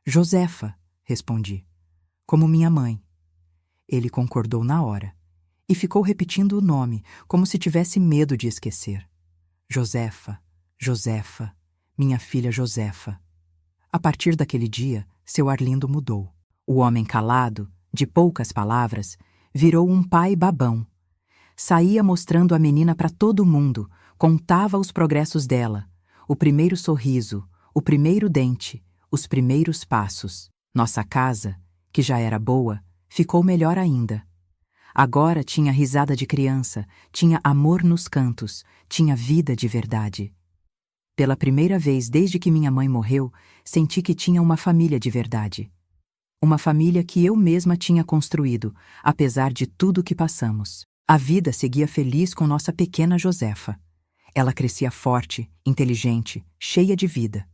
[SPEAKER 1] Josefa, respondi. Como minha mãe. Ele concordou na hora e ficou repetindo o nome, como se tivesse medo de esquecer. Josefa, Josefa, minha filha Josefa. A partir daquele dia, seu Arlindo mudou. O homem calado, de poucas palavras, virou um pai babão. Saía mostrando a menina para todo mundo, contava os progressos dela, o primeiro sorriso, o primeiro dente, os primeiros passos. Nossa casa, que já era boa, ficou melhor ainda. Agora tinha risada de criança, tinha amor nos cantos, tinha vida de verdade. Pela primeira vez desde que minha mãe morreu, senti que tinha uma família de verdade. Uma família que eu mesma tinha construído, apesar de tudo que passamos. A vida seguia feliz com nossa pequena Josefa. Ela crescia forte, inteligente, cheia de vida.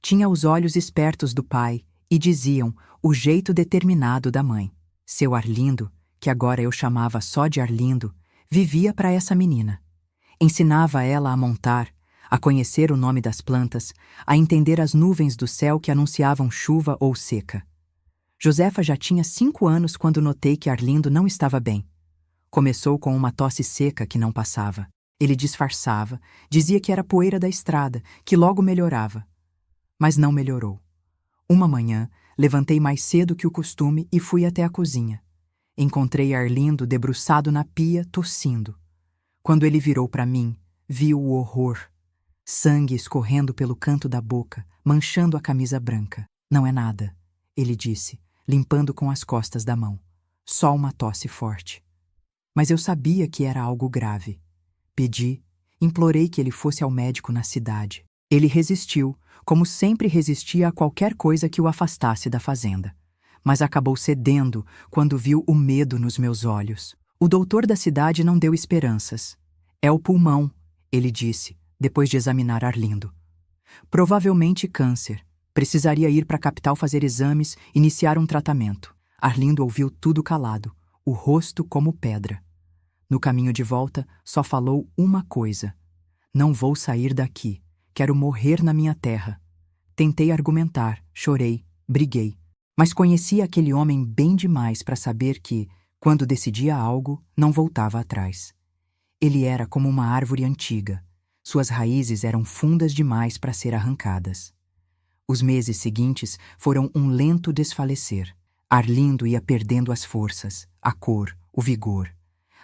[SPEAKER 1] Tinha os olhos espertos do pai e diziam o jeito determinado da mãe. Seu Arlindo, que agora eu chamava só de Arlindo, vivia para essa menina. Ensinava ela a montar, a conhecer o nome das plantas, a entender as nuvens do céu que anunciavam chuva ou seca. Josefa já tinha 5 anos quando notei que Arlindo não estava bem. Começou com uma tosse seca que não passava. Ele disfarçava, dizia que era poeira da estrada, que logo melhorava. Mas não melhorou. Uma manhã, levantei mais cedo que o costume e fui até a cozinha. Encontrei Arlindo debruçado na pia, tossindo. Quando ele virou para mim, vi o horror. Sangue escorrendo pelo canto da boca, manchando a camisa branca. Não é nada, ele disse, limpando com as costas da mão. Só uma tosse forte. Mas eu sabia que era algo grave. Pedi, implorei que ele fosse ao médico na cidade. Ele resistiu, como sempre resistia a qualquer coisa que o afastasse da fazenda. Mas acabou cedendo quando viu o medo nos meus olhos. O doutor da cidade não deu esperanças. É o pulmão, ele disse, depois de examinar Arlindo. Provavelmente câncer. Precisaria ir para a capital fazer exames, iniciar um tratamento. Arlindo ouviu tudo calado, o rosto como pedra. No caminho de volta, só falou uma coisa. Não vou sair daqui. Quero morrer na minha terra. Tentei argumentar, chorei, briguei. Mas conhecia aquele homem bem demais para saber que, quando decidia algo, não voltava atrás. Ele era como uma árvore antiga. Suas raízes eram fundas demais para ser arrancadas. Os meses seguintes foram um lento desfalecer. Arlindo ia perdendo as forças, a cor, o vigor.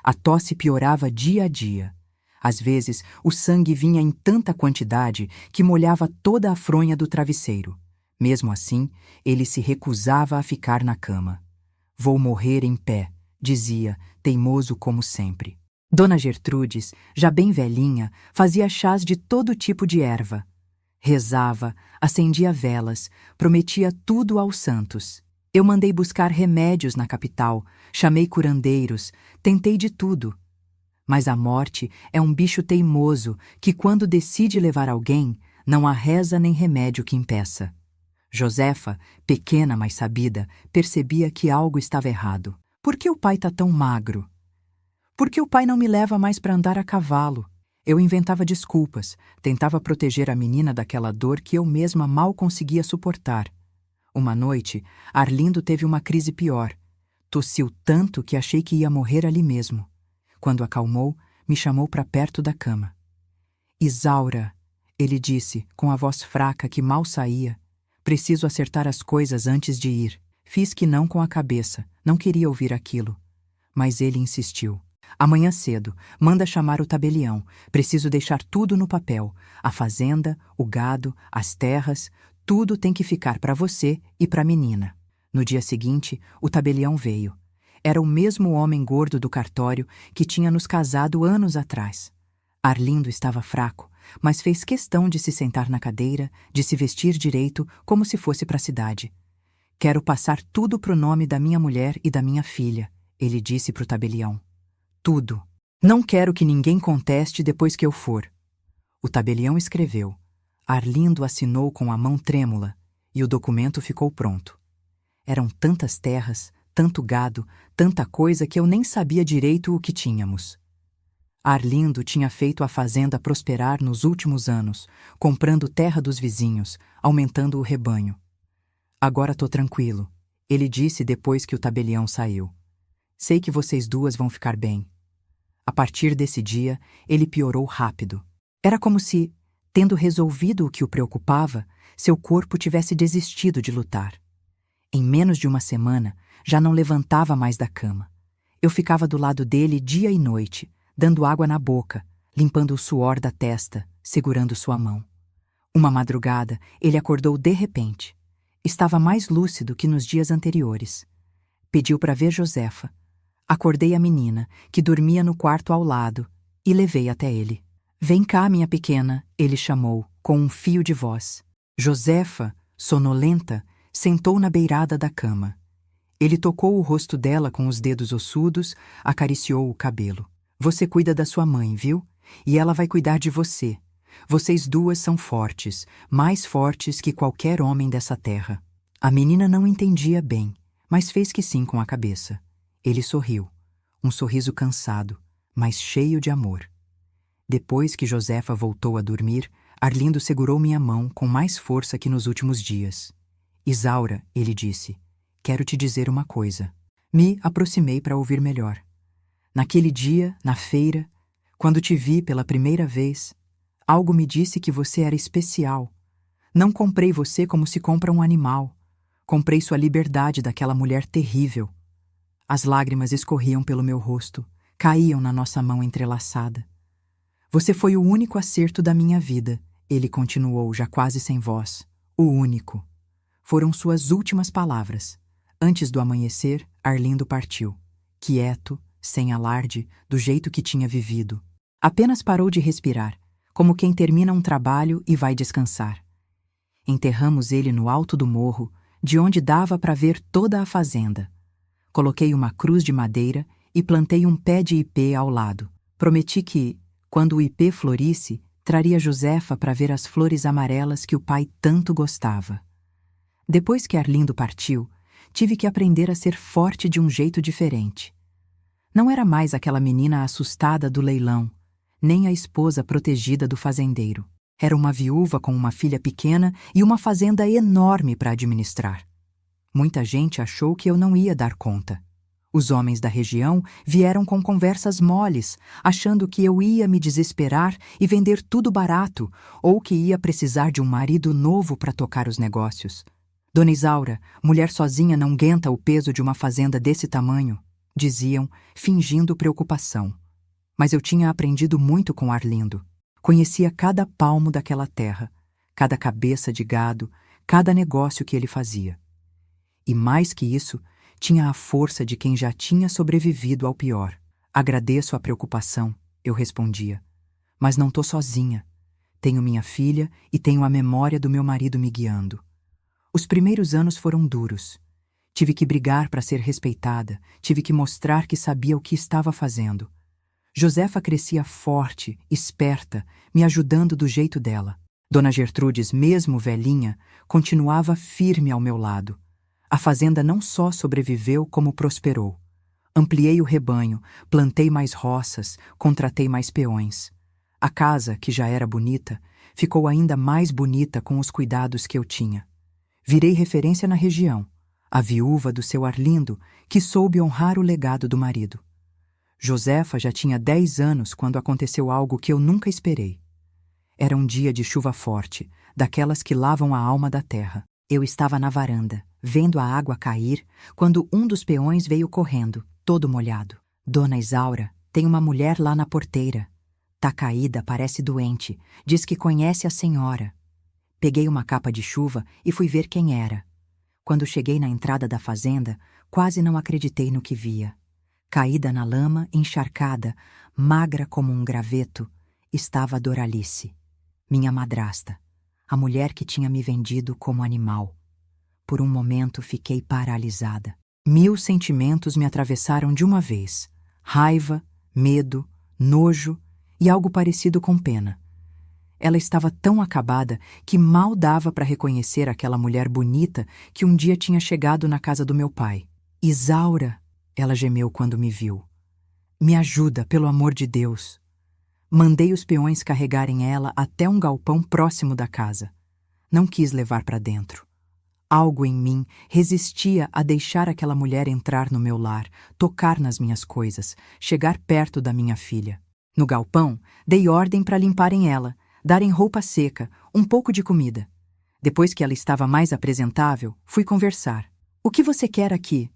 [SPEAKER 1] A tosse piorava dia a dia. Às vezes, o sangue vinha em tanta quantidade que molhava toda a fronha do travesseiro. Mesmo assim, ele se recusava a ficar na cama. Vou morrer em pé, dizia, teimoso como sempre. Dona Gertrudes, já bem velhinha, fazia chás de todo tipo de erva. Rezava, acendia velas, prometia tudo aos santos. Eu mandei buscar remédios na capital, chamei curandeiros, tentei de tudo. Mas a morte é um bicho teimoso que, quando decide levar alguém, não há reza nem remédio que impeça. Josefa, pequena mas sabida, percebia que algo estava errado. Por que o pai está tão magro? Por que o pai não me leva mais para andar a cavalo? Eu inventava desculpas, tentava proteger a menina daquela dor que eu mesma mal conseguia suportar. Uma noite, Arlindo teve uma crise pior. Tossiu tanto que achei que ia morrer ali mesmo. Quando acalmou, me chamou para perto da cama. Isaura, ele disse, com a voz fraca que mal saía, preciso acertar as coisas antes de ir. Fiz que não com a cabeça, não queria ouvir aquilo. Mas ele insistiu. Amanhã cedo, manda chamar o tabelião. Preciso deixar tudo no papel. A fazenda, o gado, as terras, tudo tem que ficar para você e para a menina. No dia seguinte, o tabelião veio. Era o mesmo homem gordo do cartório que tinha nos casado anos atrás. Arlindo estava fraco, mas fez questão de se sentar na cadeira, de se vestir direito, como se fosse para a cidade. Quero passar tudo pro nome da minha mulher e da minha filha, ele disse pro tabelião. Tudo. Não quero que ninguém conteste depois que eu for. O tabelião escreveu. Arlindo assinou com a mão trêmula e o documento ficou pronto. Eram tantas terras, tanto gado, tanta coisa que eu nem sabia direito o que tínhamos. Arlindo tinha feito a fazenda prosperar nos últimos anos, comprando terra dos vizinhos, aumentando o rebanho. Agora tô tranquilo, ele disse depois que o tabelião saiu. Sei que vocês duas vão ficar bem. A partir desse dia, ele piorou rápido. Era como se, tendo resolvido o que o preocupava, seu corpo tivesse desistido de lutar. Em menos de uma semana, já não levantava mais da cama. Eu ficava do lado dele dia e noite, dando água na boca, limpando o suor da testa, segurando sua mão. Uma madrugada, ele acordou de repente. Estava mais lúcido que nos dias anteriores. Pediu para ver Josefa. Acordei a menina, que dormia no quarto ao lado, e levei até ele. Vem cá, minha pequena, ele chamou, com um fio de voz. Josefa, sonolenta, sentou na beirada da cama. Ele tocou o rosto dela com os dedos ossudos, acariciou o cabelo. Você cuida da sua mãe, viu? E ela vai cuidar de você. Vocês duas são fortes, mais fortes que qualquer homem dessa terra. A menina não entendia bem, mas fez que sim com a cabeça. Ele sorriu, um sorriso cansado, mas cheio de amor. Depois que Josefa voltou a dormir, Arlindo segurou minha mão com mais força que nos últimos dias. Isaura, ele disse, quero te dizer uma coisa. Me aproximei para ouvir melhor. Naquele dia, na feira, quando te vi pela primeira vez, algo me disse que você era especial. Não comprei você como se compra um animal. Comprei sua liberdade daquela mulher terrível. As lágrimas escorriam pelo meu rosto, caíam na nossa mão entrelaçada. Você foi o único acerto da minha vida, ele continuou, já quase sem voz. O único. Foram suas últimas palavras. Antes do amanhecer, Arlindo partiu. Quieto, sem alarde, do jeito que tinha vivido. Apenas parou de respirar, como quem termina um trabalho e vai descansar. Enterramos ele no alto do morro, de onde dava para ver toda a fazenda. Coloquei uma cruz de madeira e plantei um pé de ipê ao lado. Prometi que, quando o ipê florisse, traria Josefa para ver as flores amarelas que o pai tanto gostava. Depois que Arlindo partiu, tive que aprender a ser forte de um jeito diferente. Não era mais aquela menina assustada do leilão, nem a esposa protegida do fazendeiro. Era uma viúva com uma filha pequena e uma fazenda enorme para administrar. Muita gente achou que eu não ia dar conta. Os homens da região vieram com conversas moles, achando que eu ia me desesperar e vender tudo barato, ou que ia precisar de um marido novo para tocar os negócios. Dona Isaura, mulher sozinha não aguenta o peso de uma fazenda desse tamanho, diziam, fingindo preocupação. Mas eu tinha aprendido muito com Arlindo. Conhecia cada palmo daquela terra, cada cabeça de gado, cada negócio que ele fazia. E mais que isso, tinha a força de quem já tinha sobrevivido ao pior. Agradeço a preocupação, eu respondia. Mas não tô sozinha. Tenho minha filha e tenho a memória do meu marido me guiando. Os primeiros anos foram duros. Tive que brigar para ser respeitada, tive que mostrar que sabia o que estava fazendo. Josefa crescia forte, esperta, me ajudando do jeito dela. Dona Gertrudes, mesmo velhinha, continuava firme ao meu lado. A fazenda não só sobreviveu, como prosperou. Ampliei o rebanho, plantei mais roças, contratei mais peões. A casa, que já era bonita, ficou ainda mais bonita com os cuidados que eu tinha. Virei referência na região, a viúva do seu Arlindo, que soube honrar o legado do marido. Josefa já tinha 10 anos quando aconteceu algo que eu nunca esperei. Era um dia de chuva forte, daquelas que lavam a alma da terra. Eu estava na varanda, vendo a água cair, quando um dos peões veio correndo, todo molhado. Dona Isaura, tem uma mulher lá na porteira. Tá caída, parece doente, diz que conhece a senhora. Peguei uma capa de chuva e fui ver quem era. Quando cheguei na entrada da fazenda, quase não acreditei no que via. Caída na lama, encharcada, magra como um graveto, estava Doralice, minha madrasta, a mulher que tinha me vendido como animal. Por um momento fiquei paralisada. 1000 sentimentos me atravessaram de uma vez: raiva, medo, nojo e algo parecido com pena. Ela estava tão acabada que mal dava para reconhecer aquela mulher bonita que um dia tinha chegado na casa do meu pai. Isaura, ela gemeu quando me viu. Me ajuda, pelo amor de Deus. Mandei os peões carregarem ela até um galpão próximo da casa. Não quis levar para dentro. Algo em mim resistia a deixar aquela mulher entrar no meu lar, tocar nas minhas coisas, chegar perto da minha filha. No galpão, dei ordem para limparem ela, darem roupa seca, um pouco de comida. Depois que ela estava mais apresentável, fui conversar. "O que você quer aqui?"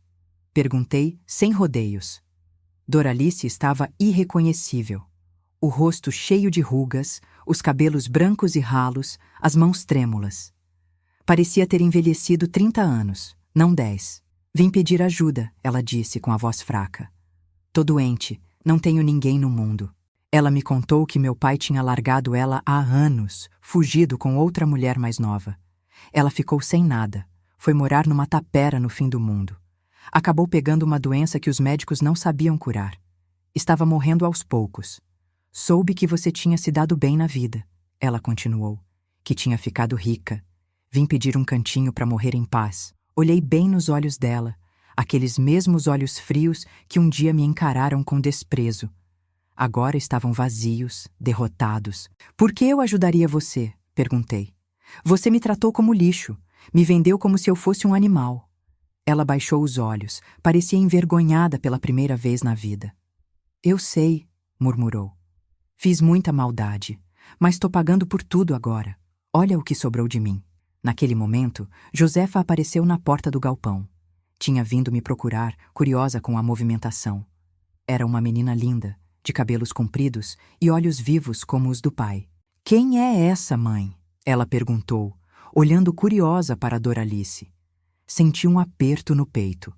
[SPEAKER 1] Perguntei, sem rodeios. Doralice estava irreconhecível. O rosto cheio de rugas, os cabelos brancos e ralos, as mãos trêmulas. Parecia ter envelhecido 30 anos, não 10. "Vim pedir ajuda", ela disse com a voz fraca. "Tô doente, não tenho ninguém no mundo." Ela me contou que meu pai tinha largado ela há anos, fugido com outra mulher mais nova. Ela ficou sem nada, foi morar numa tapera no fim do mundo. Acabou pegando uma doença que os médicos não sabiam curar. Estava morrendo aos poucos. "Soube que você tinha se dado bem na vida", ela continuou, "que tinha ficado rica. Vim pedir um cantinho para morrer em paz." Olhei bem nos olhos dela, aqueles mesmos olhos frios que um dia me encararam com desprezo. Agora estavam vazios, derrotados. "Por que eu ajudaria você?" perguntei. "Você me tratou como lixo, me vendeu como se eu fosse um animal." Ela baixou os olhos, parecia envergonhada pela primeira vez na vida. "Eu sei", murmurou. "Fiz muita maldade, mas estou pagando por tudo agora. Olha o que sobrou de mim." Naquele momento, Josefa apareceu na porta do galpão. Tinha vindo me procurar, curiosa com a movimentação. Era uma menina linda, de cabelos compridos e olhos vivos como os do pai. "Quem é essa, mãe?" ela perguntou, olhando curiosa para Doralice. Senti um aperto no peito.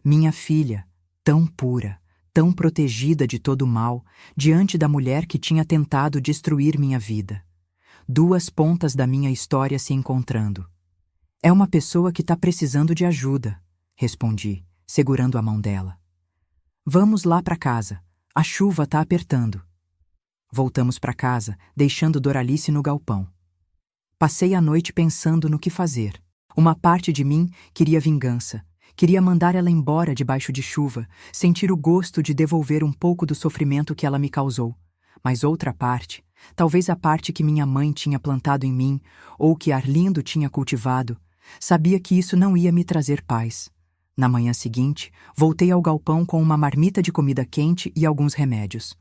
[SPEAKER 1] Minha filha, tão pura, tão protegida de todo o mal, diante da mulher que tinha tentado destruir minha vida. Duas pontas da minha história se encontrando. "É uma pessoa que está precisando de ajuda", respondi, segurando a mão dela. "Vamos lá para casa. A chuva está apertando." Voltamos para casa, deixando Doralice no galpão. Passei a noite pensando no que fazer. Uma parte de mim queria vingança. Queria mandar ela embora debaixo de chuva, sentir o gosto de devolver um pouco do sofrimento que ela me causou. Mas outra parte, talvez a parte que minha mãe tinha plantado em mim, ou que Arlindo tinha cultivado, sabia que isso não ia me trazer paz. Na manhã seguinte, voltei ao galpão com uma marmita de comida quente e alguns remédios.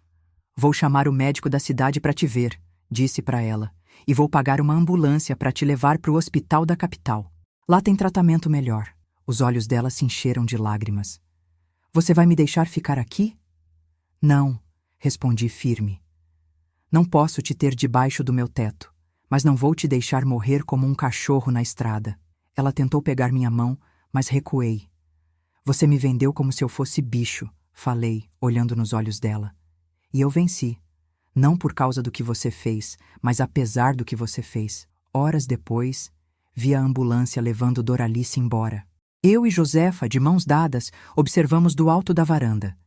[SPEAKER 1] "Vou chamar o médico da cidade para te ver", disse para ela, "e vou pagar uma ambulância para te levar para o hospital da capital. Lá tem tratamento melhor." Os olhos dela se encheram de lágrimas. "Você vai me deixar ficar aqui?" "Não", respondi firme. "Não posso te ter debaixo do meu teto, mas não vou te deixar morrer como um cachorro na estrada." Ela tentou pegar minha mão, mas recuei. "Você me vendeu como se eu fosse bicho", falei, olhando nos olhos dela. "E eu venci. Não por causa do que você fez, mas apesar do que você fez." Horas depois, vi a ambulância levando Doralice embora. Eu e Josefa, de mãos dadas, observamos do alto da varanda.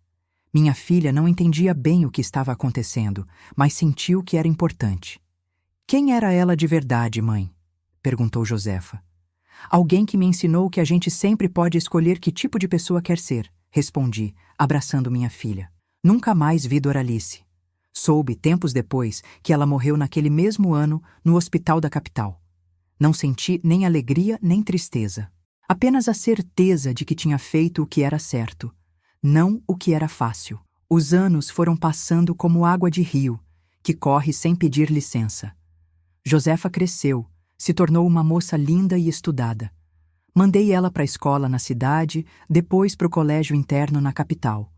[SPEAKER 1] Minha filha não entendia bem o que estava acontecendo, mas sentiu que era importante. "Quem era ela de verdade, mãe?" perguntou Josefa. "Alguém que me ensinou que a gente sempre pode escolher que tipo de pessoa quer ser", respondi, abraçando minha filha. Nunca mais vi Doralice. Soube, tempos depois, que ela morreu naquele mesmo ano no hospital da capital. Não senti nem alegria nem tristeza. Apenas a certeza de que tinha feito o que era certo, não o que era fácil. Os anos foram passando como água de rio, que corre sem pedir licença. Josefa cresceu, se tornou uma moça linda e estudada. Mandei ela para a escola na cidade, depois para o colégio interno na capital.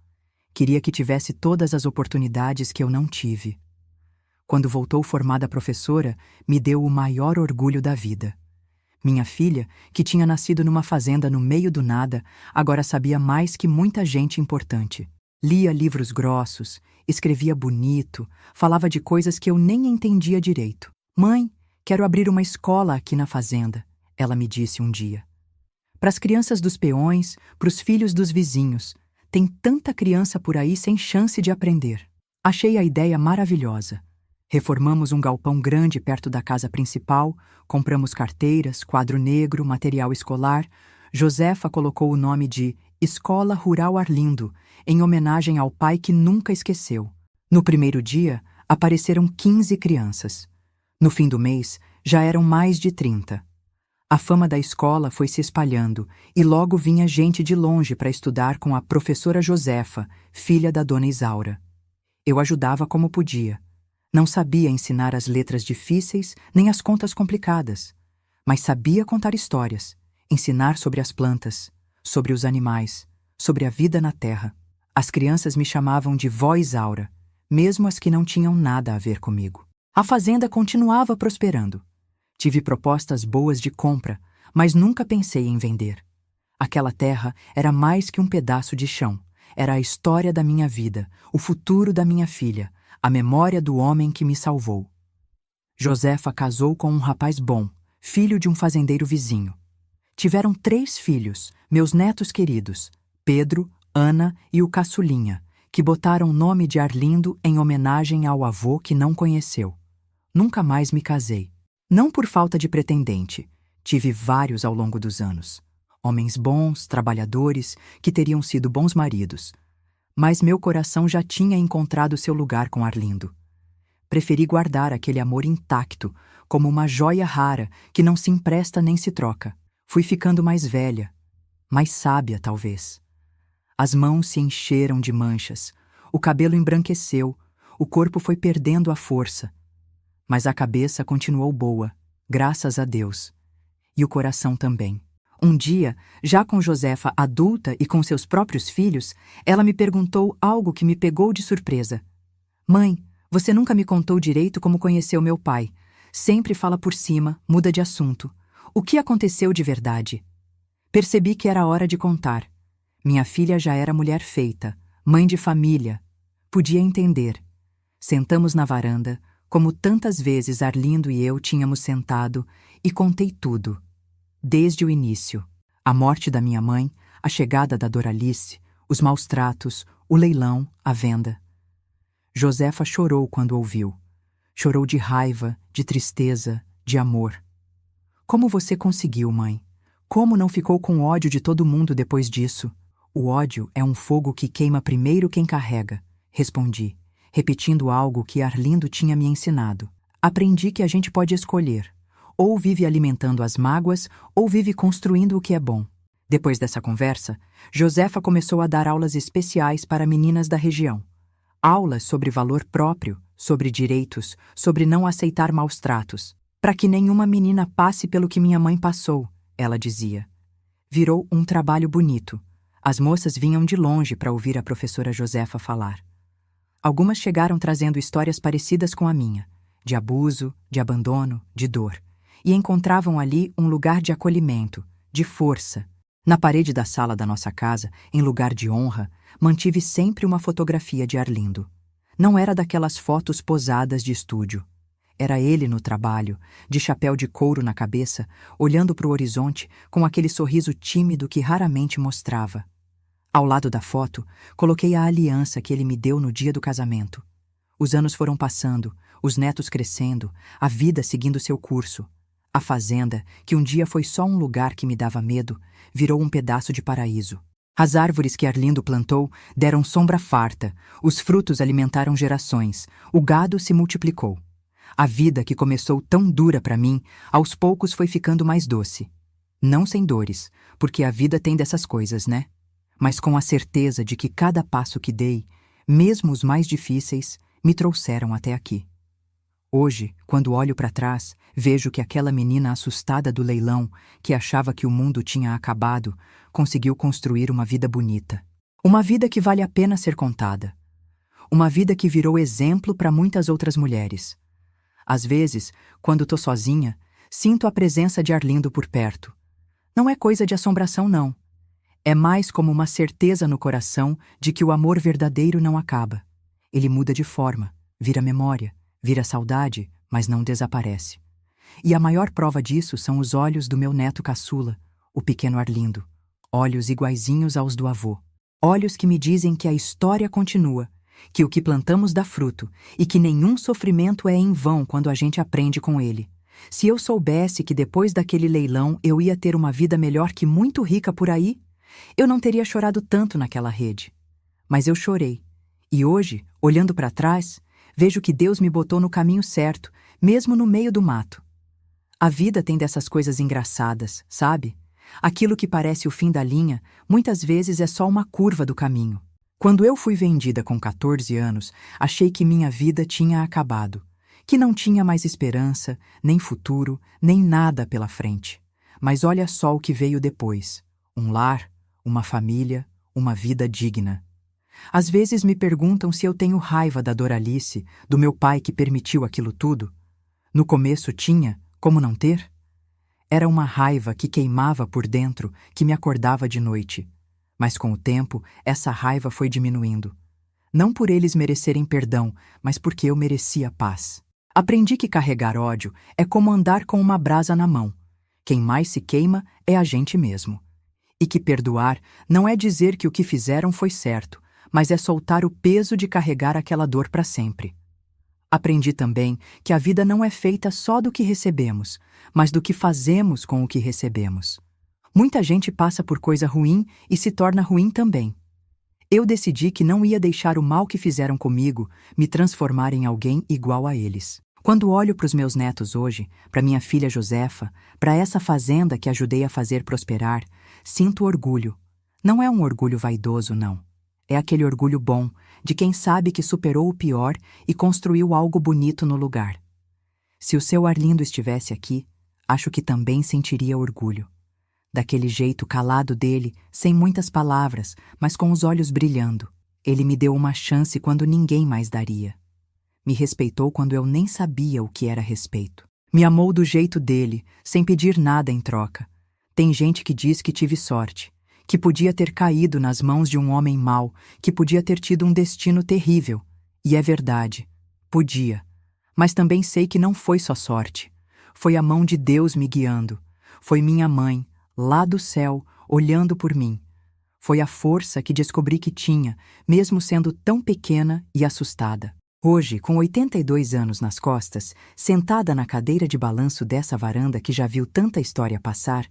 [SPEAKER 1] Queria que tivesse todas as oportunidades que eu não tive. Quando voltou formada professora, me deu o maior orgulho da vida. Minha filha, que tinha nascido numa fazenda no meio do nada, agora sabia mais que muita gente importante. Lia livros grossos, escrevia bonito, falava de coisas que eu nem entendia direito. "Mãe, quero abrir uma escola aqui na fazenda", ela me disse um dia. "Para as crianças dos peões, para os filhos dos vizinhos. Tem tanta criança por aí sem chance de aprender." Achei a ideia maravilhosa. Reformamos um galpão grande perto da casa principal, compramos carteiras, quadro negro, material escolar. Josefa colocou o nome de Escola Rural Arlindo, em homenagem ao pai que nunca esqueceu. No primeiro dia, Apareceram 15 crianças. No fim do mês, já eram mais de 30. A fama da escola foi se espalhando e logo vinha gente de longe para estudar com a professora Josefa, filha da dona Isaura. Eu ajudava como podia. Não sabia ensinar as letras difíceis nem as contas complicadas, mas sabia contar histórias, ensinar sobre as plantas, sobre os animais, sobre a vida na terra. As crianças me chamavam de vó Isaura, mesmo as que não tinham nada a ver comigo. A fazenda continuava prosperando. Tive propostas boas de compra, mas nunca pensei em vender. Aquela terra era mais que um pedaço de chão. Era a história da minha vida, o futuro da minha filha, a memória do homem que me salvou. Josefa casou com um rapaz bom, filho de um fazendeiro vizinho. Tiveram 3 filhos, meus netos queridos, Pedro, Ana e o caçulinha, que botaram o nome de Arlindo em homenagem ao avô que não conheceu. Nunca mais me casei. Não por falta de pretendente. Tive vários ao longo dos anos. Homens bons, trabalhadores, que teriam sido bons maridos. Mas meu coração já tinha encontrado seu lugar com Arlindo. Preferi guardar aquele amor intacto, como uma joia rara que não se empresta nem se troca. Fui ficando mais velha, mais sábia, talvez. As mãos se encheram de manchas, o cabelo embranqueceu, o corpo foi perdendo a força. Mas a cabeça continuou boa, graças a Deus. E o coração também. Um dia, já com Josefa adulta e com seus próprios filhos, ela me perguntou algo que me pegou de surpresa. Mãe, você nunca me contou direito como conheceu meu pai. Sempre fala por cima, muda de assunto. O que aconteceu de verdade? Percebi que era hora de contar. Minha filha já era mulher feita, mãe de família. Podia entender. Sentamos na varanda, como tantas vezes Arlindo e eu tínhamos sentado, e contei tudo. Desde o início. A morte da minha mãe, a chegada da Doralice, os maus tratos, o leilão, a venda. Josefa chorou quando ouviu. Chorou de raiva, de tristeza, de amor. Como você conseguiu, mãe? Como não ficou com ódio de todo mundo depois disso? O ódio é um fogo que queima primeiro quem carrega, respondi, repetindo algo que Arlindo tinha me ensinado. Aprendi que a gente pode escolher. Ou vive alimentando as mágoas, ou vive construindo o que é bom. Depois dessa conversa, Josefa começou a dar aulas especiais para meninas da região. Aulas sobre valor próprio, sobre direitos, sobre não aceitar maus tratos. Para que nenhuma menina passe pelo que minha mãe passou, ela dizia. Virou um trabalho bonito. As moças vinham de longe para ouvir a professora Josefa falar. Algumas chegaram trazendo histórias parecidas com a minha, de abuso, de abandono, de dor. E encontravam ali um lugar de acolhimento, de força. Na parede da sala da nossa casa, em lugar de honra, mantive sempre uma fotografia de Arlindo. Não era daquelas fotos posadas de estúdio. Era ele no trabalho, de chapéu de couro na cabeça, olhando para o horizonte com aquele sorriso tímido que raramente mostrava. Ao lado da foto, coloquei a aliança que ele me deu no dia do casamento. Os anos foram passando, os netos crescendo, a vida seguindo seu curso. A fazenda, que um dia foi só um lugar que me dava medo, virou um pedaço de paraíso. As árvores que Arlindo plantou deram sombra farta, os frutos alimentaram gerações, o gado se multiplicou. A vida que começou tão dura para mim, aos poucos foi ficando mais doce. Não sem dores, porque a vida tem dessas coisas, né? Mas com a certeza de que cada passo que dei, mesmo os mais difíceis, me trouxeram até aqui. Hoje, quando olho para trás, vejo que aquela menina assustada do leilão, que achava que o mundo tinha acabado, conseguiu construir uma vida bonita. Uma vida que vale a pena ser contada. Uma vida que virou exemplo para muitas outras mulheres. Às vezes, quando tô sozinha, sinto a presença de Arlindo por perto. Não é coisa de assombração, não. É mais como uma certeza no coração de que o amor verdadeiro não acaba. Ele muda de forma, vira memória, vira saudade, mas não desaparece. E a maior prova disso são os olhos do meu neto caçula, o pequeno Arlindo. Olhos iguaizinhos aos do avô. Olhos que me dizem que a história continua, que o que plantamos dá fruto e que nenhum sofrimento é em vão quando a gente aprende com ele. Se eu soubesse que depois daquele leilão eu ia ter uma vida melhor que muito rica por aí, eu não teria chorado tanto naquela rede. Mas eu chorei. E hoje, olhando para trás, Vejo que Deus me botou no caminho certo, mesmo no meio do mato. A vida tem dessas coisas engraçadas, sabe? Aquilo que parece o fim da linha, muitas vezes é só uma curva do caminho. Quando eu fui vendida com 14 anos, achei que minha vida tinha acabado, que não tinha mais esperança, nem futuro, nem nada pela frente. Mas olha só o que veio depois: um lar, uma família, uma vida digna. Às vezes me perguntam se eu tenho raiva da Doralice, do meu pai que permitiu aquilo tudo. No começo tinha, como não ter? Era uma raiva que queimava por dentro, que me acordava de noite. Mas com o tempo, essa raiva foi diminuindo. Não por eles merecerem perdão, mas porque eu merecia paz. Aprendi que carregar ódio é como andar com uma brasa na mão. Quem mais se queima é a gente mesmo. E que perdoar não é dizer que o que fizeram foi certo, mas é soltar o peso de carregar aquela dor para sempre. Aprendi também que a vida não é feita só do que recebemos, mas do que fazemos com o que recebemos. Muita gente passa por coisa ruim e se torna ruim também. Eu decidi que não ia deixar o mal que fizeram comigo me transformar em alguém igual a eles. Quando olho para os meus netos hoje, para minha filha Josefa, para essa fazenda que ajudei a fazer prosperar, sinto orgulho. Não é um orgulho vaidoso, não. É aquele orgulho bom, de quem sabe que superou o pior e construiu algo bonito no lugar. Se o seu Arlindo estivesse aqui, acho que também sentiria orgulho. Daquele jeito calado dele, sem muitas palavras, mas com os olhos brilhando. Ele me deu uma chance quando ninguém mais daria. Me respeitou quando eu nem sabia o que era respeito. Me amou do jeito dele, sem pedir nada em troca. Tem gente que diz que tive sorte, que podia ter caído nas mãos de um homem mau, que podia ter tido um destino terrível. E é verdade, podia. Mas também sei que não foi só sorte. Foi a mão de Deus me guiando. Foi minha mãe, lá do céu, olhando por mim. Foi a força que descobri que tinha, mesmo sendo tão pequena e assustada. Hoje, com 82 anos nas costas, sentada na cadeira de balanço dessa varanda que já viu tanta história passar,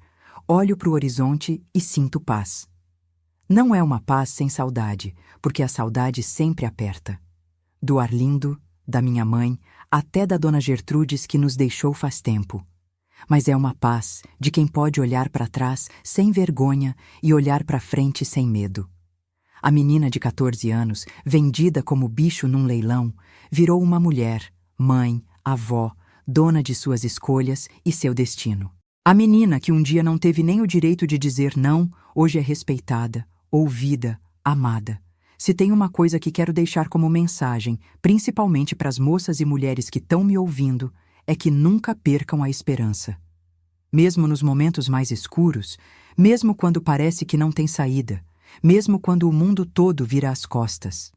[SPEAKER 1] olho para o horizonte e sinto paz. Não é uma paz sem saudade, porque a saudade sempre aperta. Do Arlindo, da minha mãe, até da dona Gertrudes que nos deixou faz tempo. Mas é uma paz de quem pode olhar para trás sem vergonha e olhar para frente sem medo. A menina de 14 anos, vendida como bicho num leilão, virou uma mulher, mãe, avó, dona de suas escolhas e seu destino. A menina que um dia não teve nem o direito de dizer não, hoje é respeitada, ouvida, amada. Se tem uma coisa que quero deixar como mensagem, principalmente para as moças e mulheres que estão me ouvindo, é que nunca percam a esperança. Mesmo nos momentos mais escuros, mesmo quando parece que não tem saída, mesmo quando o mundo todo vira as costas.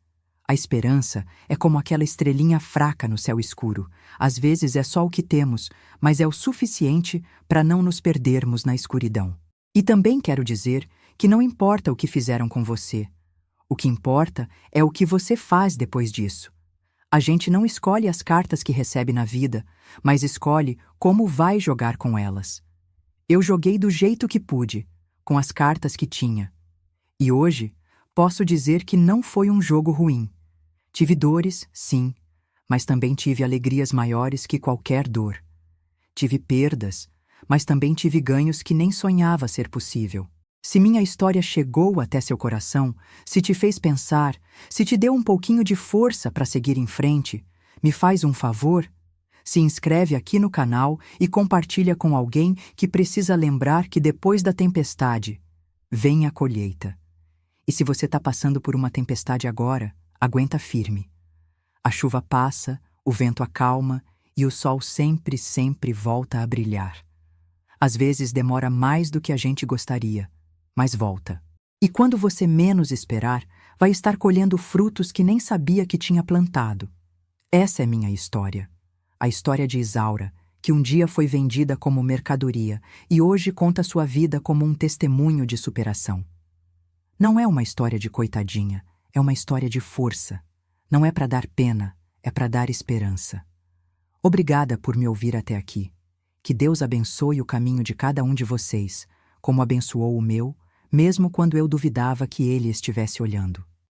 [SPEAKER 1] A esperança é como aquela estrelinha fraca no céu escuro. Às vezes é só o que temos, mas é o suficiente para não nos perdermos na escuridão. E também quero dizer que não importa o que fizeram com você. O que importa é o que você faz depois disso. A gente não escolhe as cartas que recebe na vida, mas escolhe como vai jogar com elas. Eu joguei do jeito que pude, com as cartas que tinha. E hoje, posso dizer que não foi um jogo ruim. Tive dores, sim, mas também tive alegrias maiores que qualquer dor. Tive perdas, mas também tive ganhos que nem sonhava ser possível. Se minha história chegou até seu coração, se te fez pensar, se te deu um pouquinho de força para seguir em frente, me faz um favor? Se inscreve aqui no canal e compartilha com alguém que precisa lembrar que depois da tempestade, vem a colheita. E se você está passando por uma tempestade agora, aguenta firme. A chuva passa, o vento acalma e o sol sempre, sempre volta a brilhar. Às vezes demora mais do que a gente gostaria, mas volta. E quando você menos esperar, vai estar colhendo frutos que nem sabia que tinha plantado. Essa é minha história. A história de Isaura, que um dia foi vendida como mercadoria e hoje conta sua vida como um testemunho de superação. Não é uma história de coitadinha, é uma história de força. Não é para dar pena, é para dar esperança. Obrigada por me ouvir até aqui. Que Deus abençoe o caminho de cada um de vocês, como abençoou o meu, mesmo quando eu duvidava que Ele estivesse olhando.